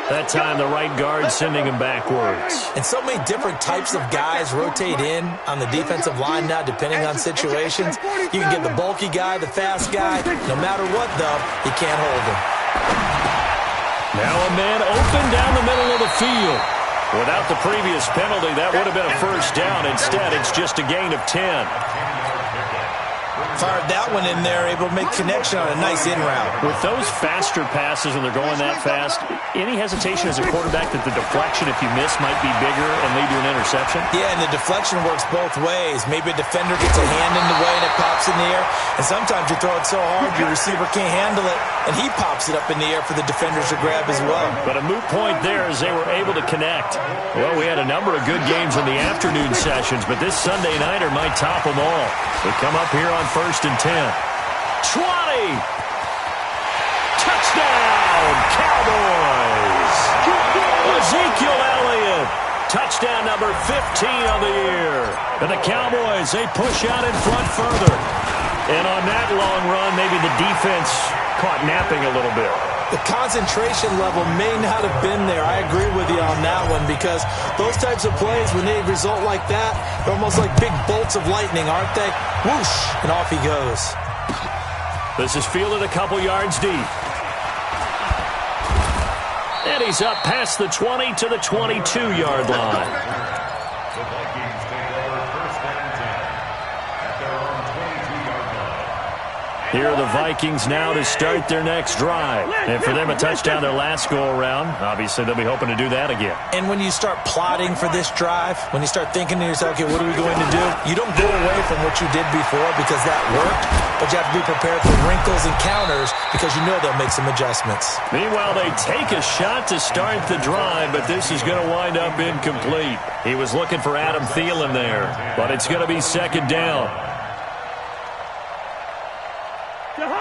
That time the right guard sending him backwards. And so many different types of guys rotate in on the defensive line now depending on situations. You can get the bulky guy, the fast guy. No matter what, though, you can't hold him. Now a man open down the middle of the field. Without the previous penalty, that would have been a first down. Instead, it's just a gain of 10. Fired that one in there, able to make connection on a nice in route. With those faster passes when they're going that fast, any hesitation as a quarterback that the deflection, if you miss, might be bigger and lead to an interception? Yeah, and the deflection works both ways. Maybe a defender gets a hand in the way and it pops in the air. And sometimes you throw it so hard your receiver can't handle it, and he pops it up in the air for the defenders to grab as well. But a moot point there as they were able to connect. Well, we had a number of good games in the afternoon sessions, but this Sunday nighter might top them all. They come up here on 1st and 10. 20! Touchdown, Cowboys! Ezekiel Elliott, touchdown number 15 on the year. And the Cowboys, they push out in front further. And on that long run, maybe the defense caught napping a little bit. The concentration level may not have been there. I agree with you on that one, because those types of plays, when they result like that, they're almost like big bolts of lightning, aren't they? Whoosh, and off he goes. This is fielded a couple yards deep. And he's up past the 20 to the 22-yard line. The Vikings take over 1st and 10 at their own 22-yard line. Here are the Vikings now to start their next drive. And for them, a touchdown their last go-around. Obviously, they'll be hoping to do that again. And when you start plotting for this drive, when you start thinking to yourself, okay, what are we going to do? You don't go away from what you did before because that worked, but you have to be prepared for wrinkles and counters because you know they'll make some adjustments. Meanwhile, they take a shot to start the drive, but this is going to wind up incomplete. He was looking for Adam Thielen there, but it's going to be 2nd down.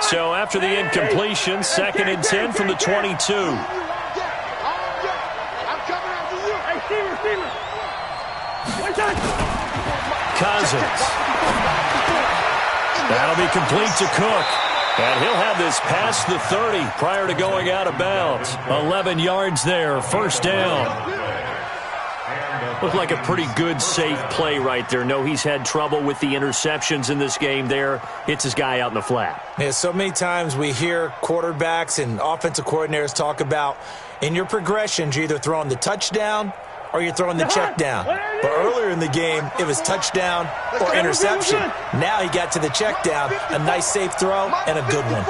So after the incompletion, 2nd and 10 from the 22. Cousins. That'll be complete to Cook. And he'll have this past the 30 prior to going out of bounds. 11 yards there, 1st down. Looked like a pretty good, safe play right there. No, he's had trouble with the interceptions in this game there. Hits his guy out in the flat. Yeah, so many times we hear quarterbacks and offensive coordinators talk about in your progressions, you're either throwing the touchdown or you're throwing the check down. But earlier in the game, it was touchdown or interception. Now he got to the check down, a nice safe throw, and a good one.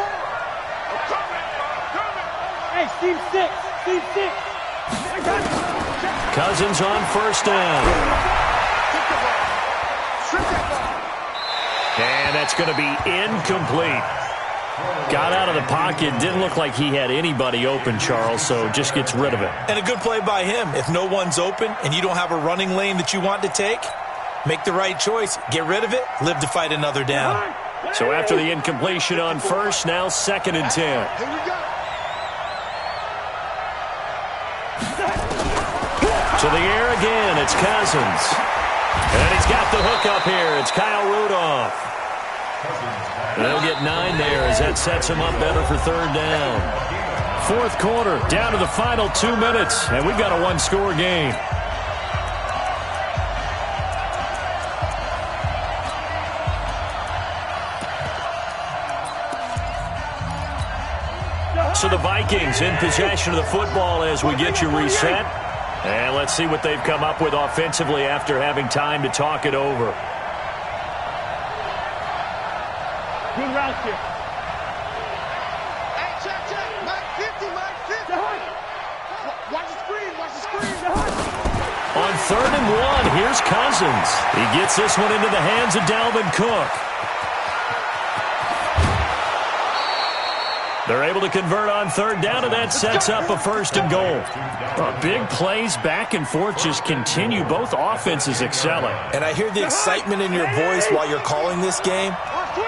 Hey, Steve 6. Steve 6. Cousins on first down. And that's going to be incomplete. Got out of the pocket. Didn't look like he had anybody open, Charles, so just gets rid of it. And a good play by him. If no one's open and you don't have a running lane that you want to take, make the right choice. Get rid of it. Live to fight another down. So after the incompletion on first, now 2nd and 10. Here we go. To the air again, it's Cousins. And he's got the hook up here. It's Kyle Rudolph. They'll get 9 there as that sets him up better for 3rd down. 4th quarter, down to the final 2 minutes, and we've got a 1-score game. So the Vikings in possession of the football as we get you reset. And let's see what they've come up with offensively after having time to talk it over. Good route here. Hey, check. Mike 50, Mike 50. Watch the screen, On 3rd and 1, here's Cousins. He gets this one into the hands of Dalvin Cook. They're able to convert on 3rd down, and that sets up a 1st and goal. Big plays back and forth just continue. Both offenses excelling. And I hear the excitement in your voice while you're calling this game.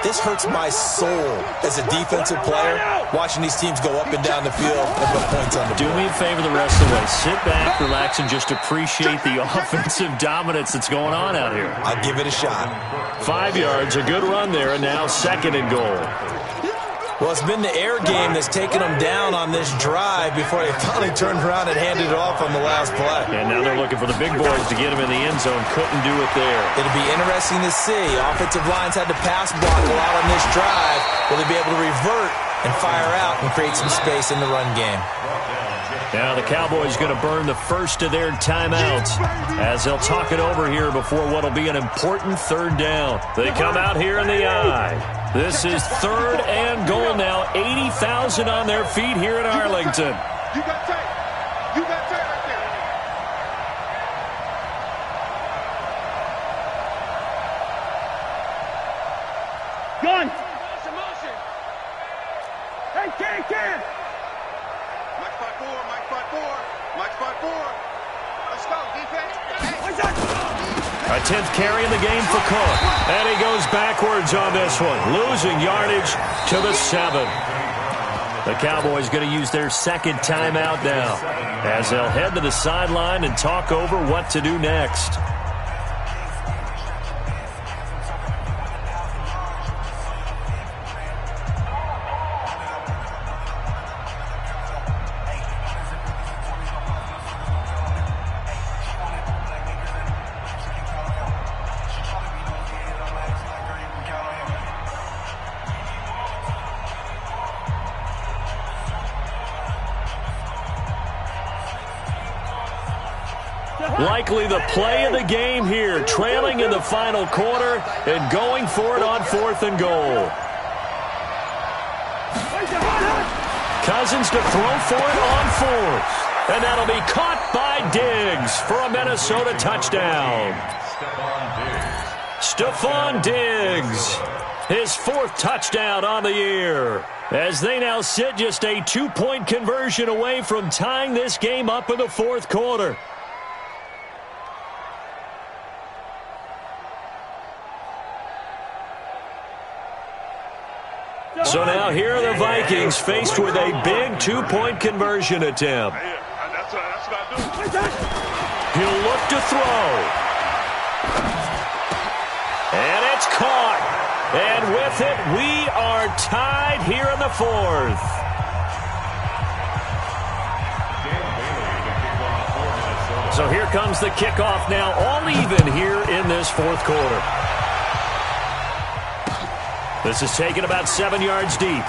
This hurts my soul as a defensive player, watching these teams go up and down the field and put points on the board. Do me a favor the rest of the way. Sit back, relax, and just appreciate the offensive dominance that's going on out here. I'll give it a shot. 5 yards, a good run there, and now 2nd and goal. Well, it's been the air game that's taken them down on this drive before they finally turned around and handed it off on the last play. And now they're looking for the big boys to get them in the end zone. Couldn't do it there. It'll be interesting to see. Offensive lines had to pass block a lot on this drive. Will they be able to revert and fire out and create some space in the run game? Now the Cowboys going to burn the first of their timeouts as they'll talk it over here before what will be an important 3rd down. They come out here in the eye. This is 3rd and goal now. 80,000 on their feet here in Arlington. You got tape. You got tape right there. Gun. Motion. Hey, can. Mike 5-4. Mike 5-4. Let's go, defense. Hey. A 10th carry in the game for Cook. And he goes backwards on this one, losing yardage to the 7. The Cowboys going to use their 2nd timeout now as they'll head to the sideline and talk over what to do next. Likely the play of the game here, trailing in the final quarter and going for it on 4th and goal. Cousins to throw for it on 4th. And that'll be caught by Diggs for a Minnesota touchdown. Stephon Diggs, his 4th touchdown on the year, as they now sit just a 2-point conversion away from tying this game up in the 4th quarter. So now here are the Vikings faced with a big 2-point conversion attempt. That's what I do. He'll look to throw. And it's caught. And with it, we are tied here in the 4th. So here comes the kickoff now, all even here in this fourth quarter. This is taken about 7 yards deep.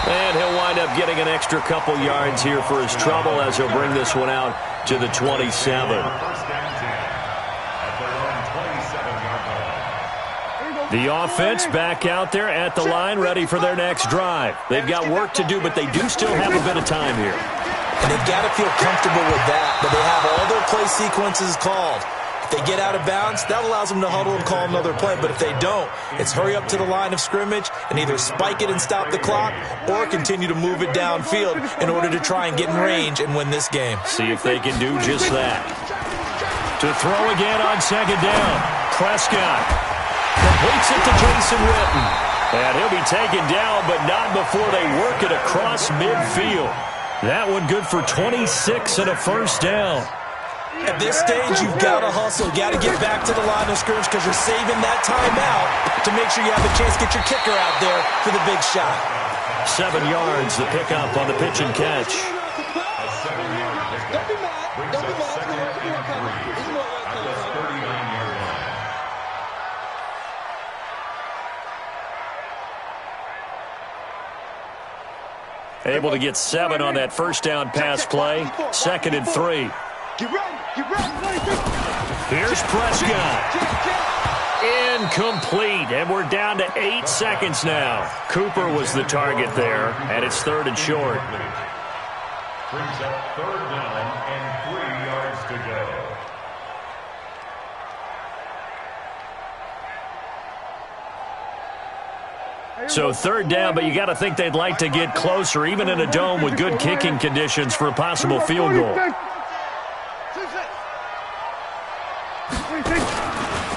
And he'll wind up getting an extra couple yards here for his trouble as he'll bring this one out to the 27. The offense back out there at the line, ready for their next drive. They've got work to do, but they do still have a bit of time here. And they've got to feel comfortable with that, but they have all their play sequences called. If they get out of bounds, that allows them to huddle and call another play. But if they don't, it's hurry up to the line of scrimmage and either spike it and stop the clock or continue to move it downfield in order to try and get in range and win this game. See if they can do just that. To throw again on second down. Prescott completes it to Jason Witten. And he'll be taken down, but not before they work it across midfield. That one good for 26 and a first down. At this stage, you've got to hustle. You've got to get back to the line of scrimmage because you're saving that timeout to make sure you have a chance to get your kicker out there for the big shot. 7 yards, the pickup on the pitch and catch. A 7-yard pickup brings up 2nd and 3 at the 39-yard line. Able to get 7 on that first down pass play. 2nd and 3. Here's Prescott. Incomplete, and we're down to 8 seconds now. Cooper was the target there, and it's 3rd and short. Brings up 3rd down and 3 yards to go. So 3rd down, but you got to think they'd like to get closer, even in a dome with good kicking conditions for a possible field goal.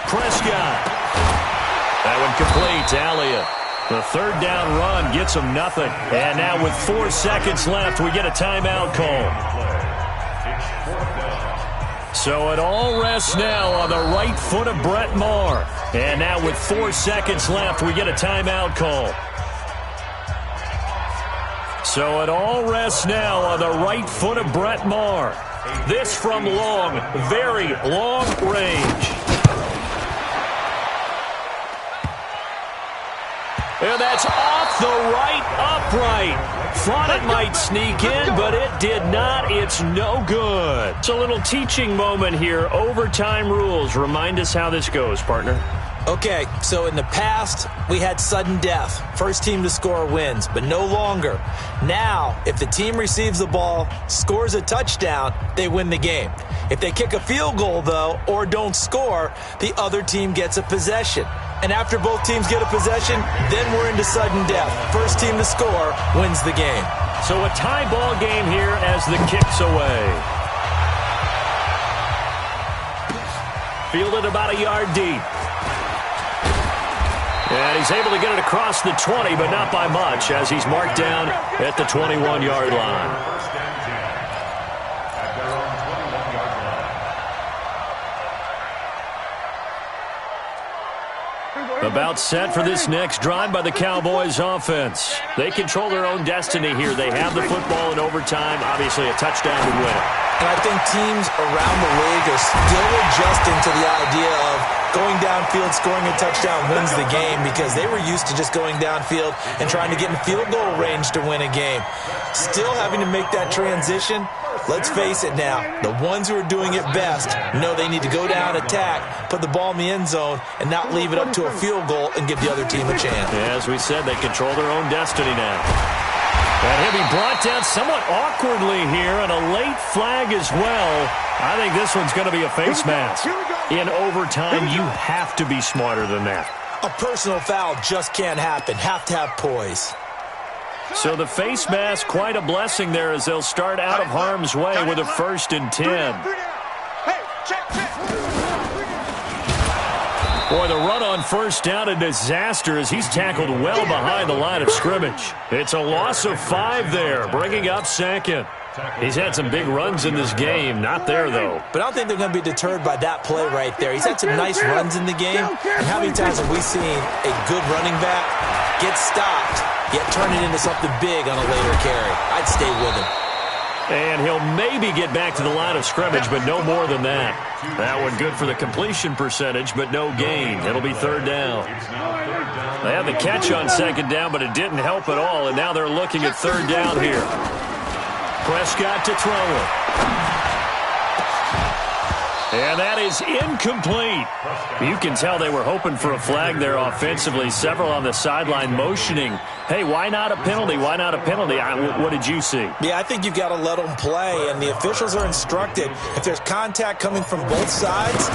Prescott. That one complete to Elliott. The 3rd down run gets him nothing. And now with 4 seconds left, we get a timeout call. So it all rests now on the right foot of Brett Maher. And now with 4 seconds left, we get a timeout call. So it all rests now on the right foot of Brett Maher. This from long, very long range. And that's off the right upright. Thought it might sneak in, but it did not. It's no good. It's a little teaching moment here. Overtime rules. Remind us how this goes, partner. Okay, so in the past, we had sudden death. First team to score wins, but no longer. Now, if the team receives the ball, scores a touchdown, they win the game. If they kick a field goal, though, or don't score, the other team gets a possession. And after both teams get a possession, then we're into sudden death. First team to score wins the game. So a tie ball game here as the kick's away. Fielded about a yard deep. And he's able to get it across the 20, but not by much, as he's marked down at the 21-yard line. About set for this next drive by the Cowboys offense. They control their own destiny here. They have the football in overtime. Obviously, a touchdown would win it. And I think teams around the league are still adjusting to the idea of going downfield, scoring a touchdown wins the game because they were used to just going downfield and trying to get in field goal range to win a game. Still having to make that transition. Let's face it now, the ones who are doing it best know they need to go down, attack, put the ball in the end zone, and not leave it up to a field goal and give the other team a chance. Yeah, as we said, they control their own destiny now. And he'll be brought down somewhat awkwardly here, and a late flag as well. I think this one's going to be a face mask. In overtime, you have to be smarter than that. A personal foul just can't happen. Have to have poise. So the face mask, quite a blessing there as they'll start out of harm's way with a 1st and 10. Boy, the run on first down, a disaster as he's tackled well behind the line of scrimmage. It's a loss of 5 there, bringing up 2nd. He's had some big runs in this game. Not there, though. But I don't think they're going to be deterred by that play right there. He's had some nice runs in the game. And how many times have we seen a good running back get stopped, yet turn it into something big on a later carry? I'd stay with him. And he'll maybe get back to the line of scrimmage, but no more than that. That one good for the completion percentage, but no gain. It'll be third down. They had the catch on second down, but it didn't help at all, and now they're looking at third down here. Prescott to throw it. And that is incomplete. You can tell they were hoping for a flag there offensively. Several on the sideline motioning, hey, why not a penalty? Why not a penalty? What did you see? Yeah, I think you've got to let them play, and the officials are instructed. If there's contact coming from both sides,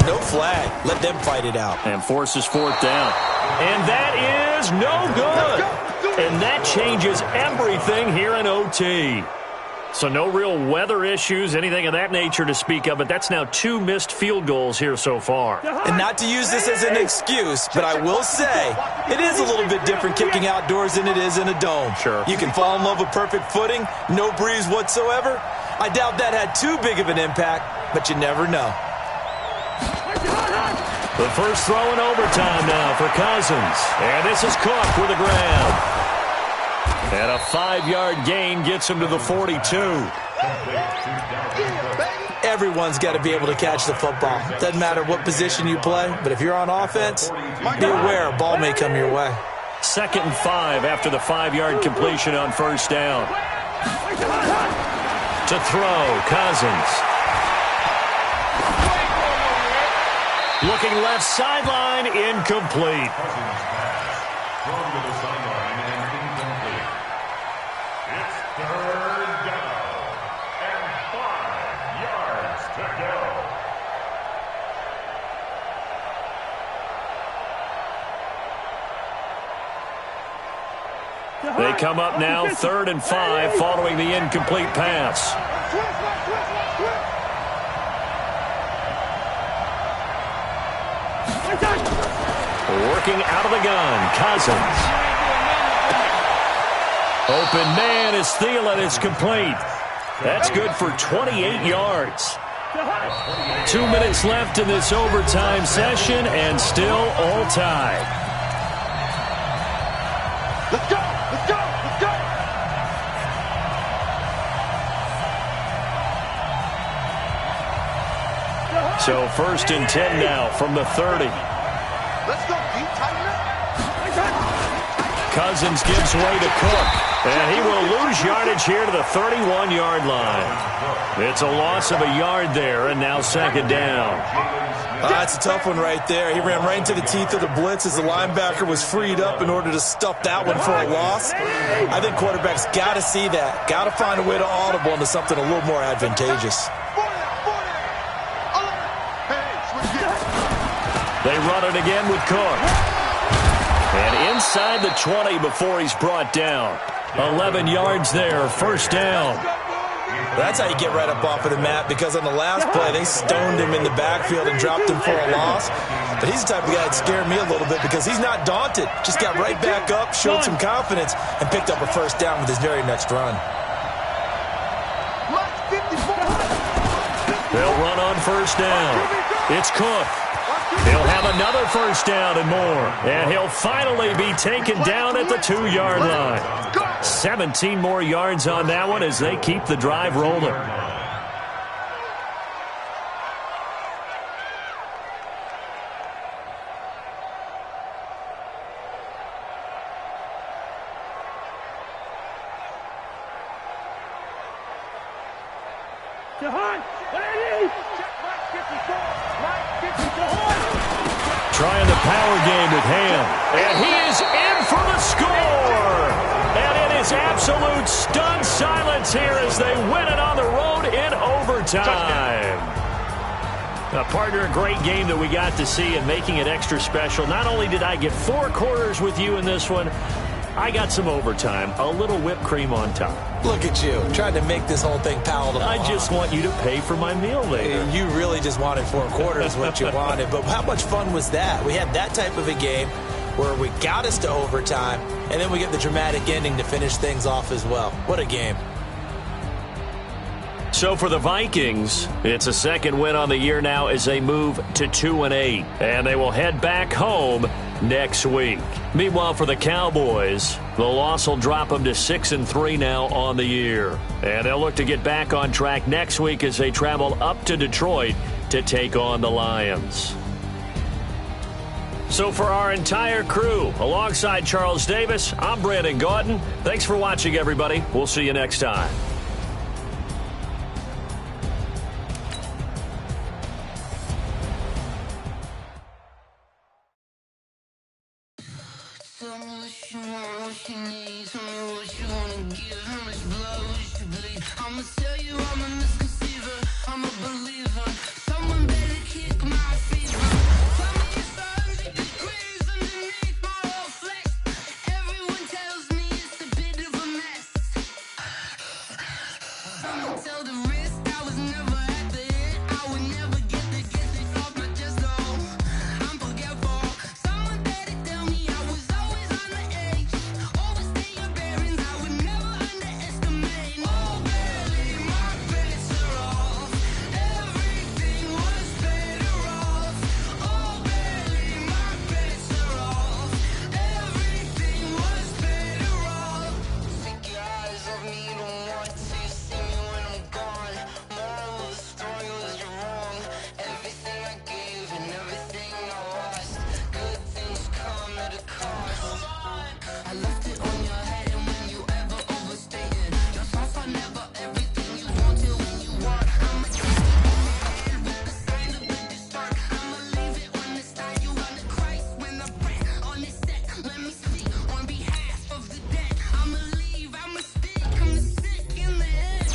no flag. Let them fight it out. And forces fourth down. And that is no good. And that changes everything here in OT. So no real weather issues, anything of that nature to speak of, but that's now 2 missed field goals here so far. And not to use this as an excuse, but I will say it is a little bit different kicking outdoors than it is in a dome. Sure. You can fall in love with perfect footing, no breeze whatsoever. I doubt that had too big of an impact, but you never know. The first throw in overtime now for Cousins. And this is Cook with a grab. And a 5-yard gain gets him to the 42. Everyone's got to be able to catch the football. Doesn't matter what position you play, but if you're on offense, be aware a ball may come your way. 2nd and 5 after the 5-yard completion on first down. To throw, Cousins. Looking left sideline, incomplete. They come up now 3rd and 5 following the incomplete pass. Working out of the gun, Cousins. Open man is Thielen. It's complete. That's good for 28 yards. 2 minutes left in this overtime session and still all tied. Let's go! Let's go! Let's go! So 1st and 10 now from the 30. Let's go, deep, tighten up. Cousins gives way to Cook. And he will lose yardage here to the 31-yard line. It's a loss of a yard there, and now 2nd down. That's a tough one right there. He ran right into the teeth of the blitz as the linebacker was freed up in order to stuff that one for a loss. I think quarterbacks got to see that. Got to find a way to audible into something a little more advantageous. They run it again with Cook. And inside the 20 before he's brought down. 11 yards there, 1st down. That's how you get right up off of the mat, because on the last play, they stoned him in the backfield and dropped him for a loss. But he's the type of guy that scared me a little bit because he's not daunted. Just got right back up, showed some confidence, and picked up a 1st down with his very next run. They'll run on 1st down. It's Cook. He'll have another 1st down and more. And he'll finally be taken down at the 2-yard line. 17 more yards on that one as they keep the drive rolling. Trying the power game with Ham. And he is in for the score. And it is absolute stunned silence here as they win it on the road in overtime. Now, partner, a great game that we got to see and making it extra special. Not only did I get 4 quarters with you in this one, I got some overtime, a little whipped cream on top. Look at you, trying to make this whole thing palatable. I just want you to pay for my meal later. You really just wanted 4 quarters, what you wanted. But how much fun was that? We had that type of a game where we got us to overtime, and then we get the dramatic ending to finish things off as well. What a game. So for the Vikings, it's a 2nd win on the year now as they move to 2-8. And they will head back home next week. Meanwhile, for the Cowboys, the loss will drop them to 6-3 now on the year. And they'll look to get back on track next week as they travel up to Detroit to take on the Lions. So for our entire crew, alongside Charles Davis, I'm Brandon Gaudin. Thanks for watching, everybody. We'll see you next time. Tell me what you want, what you need. Tell me what you wanna give. How much blood would you bleed? I'ma tell you I'm a misconceiver. I'm a believer. Someone better kick my fever. Tell me it's 100 degrees underneath my whole flesh. Everyone tells me it's a bit of a mess. I'ma tell the risk I was never at the end. I would never get this off my chest though. I'm forgetful. Someone better tell me I was always on the edge. Overstay your bearings, I would never underestimate. Oh, barely my bets are off. Everything was better off. Oh, barely my bets are off. Everything was better off. Take your eyes off me, don't want to see me when I'm gone. Moral of the story was you're wrong. Everything I gave and everything I lost. Good things come at a cost. I left it on your head, and when you ever overstated, your thoughts are never everything you wanted when you want. I'ma keep it in your head with the sign of the distort. I'ma leave it on the side. You on the Christ when the breath on this set. Let me speak on behalf of the dead. I'ma leave, I'ma speak. I'm the sick in the head.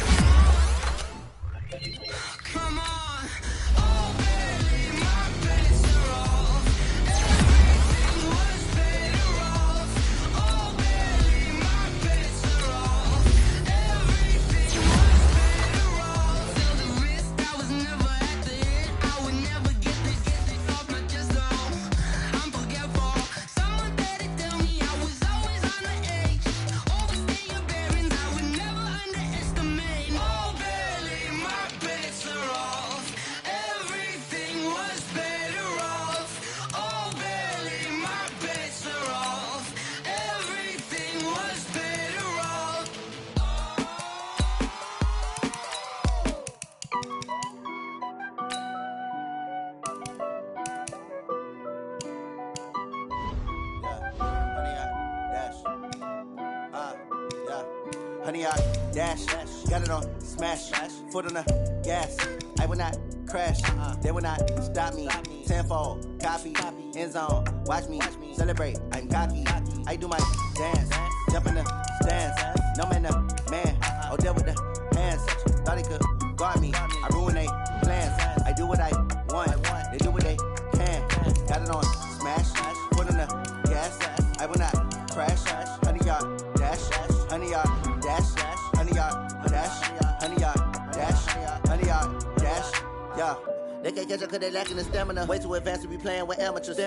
Come on. Oh, barely my bets are off. Everything was better off. Oh, barely my bets are off. Everything was better off. Till the risk I was never at the end. I would never get this off my chest though. I'm forgetful. Someone better tell me I was always on the edge. Overstay your bearings, I would never underestimate. Oh, barely my bets are off. Everything was better off. Oh, barely my bets are off. Everything was better off. Honey, I dash, got it on smash, foot on the gas. I will not crash, they will not stop me. Tenfold, copy, end zone, watch me celebrate. I'm cocky, I do my dance, jump in the stands. No man, the man, oh, there with the hands. Thought he could guard me, I ruin they plans. I do what I want, they do what they can. Got it on smash, foot on the gas. I will not crash, honey, y'all dash, honey, y'all dash, honey, y'all dash, honey, y'all dash, honey, y'all dash, yeah. They can't catch up cause they lacking the stamina. Way too advanced to be playing with amateurs.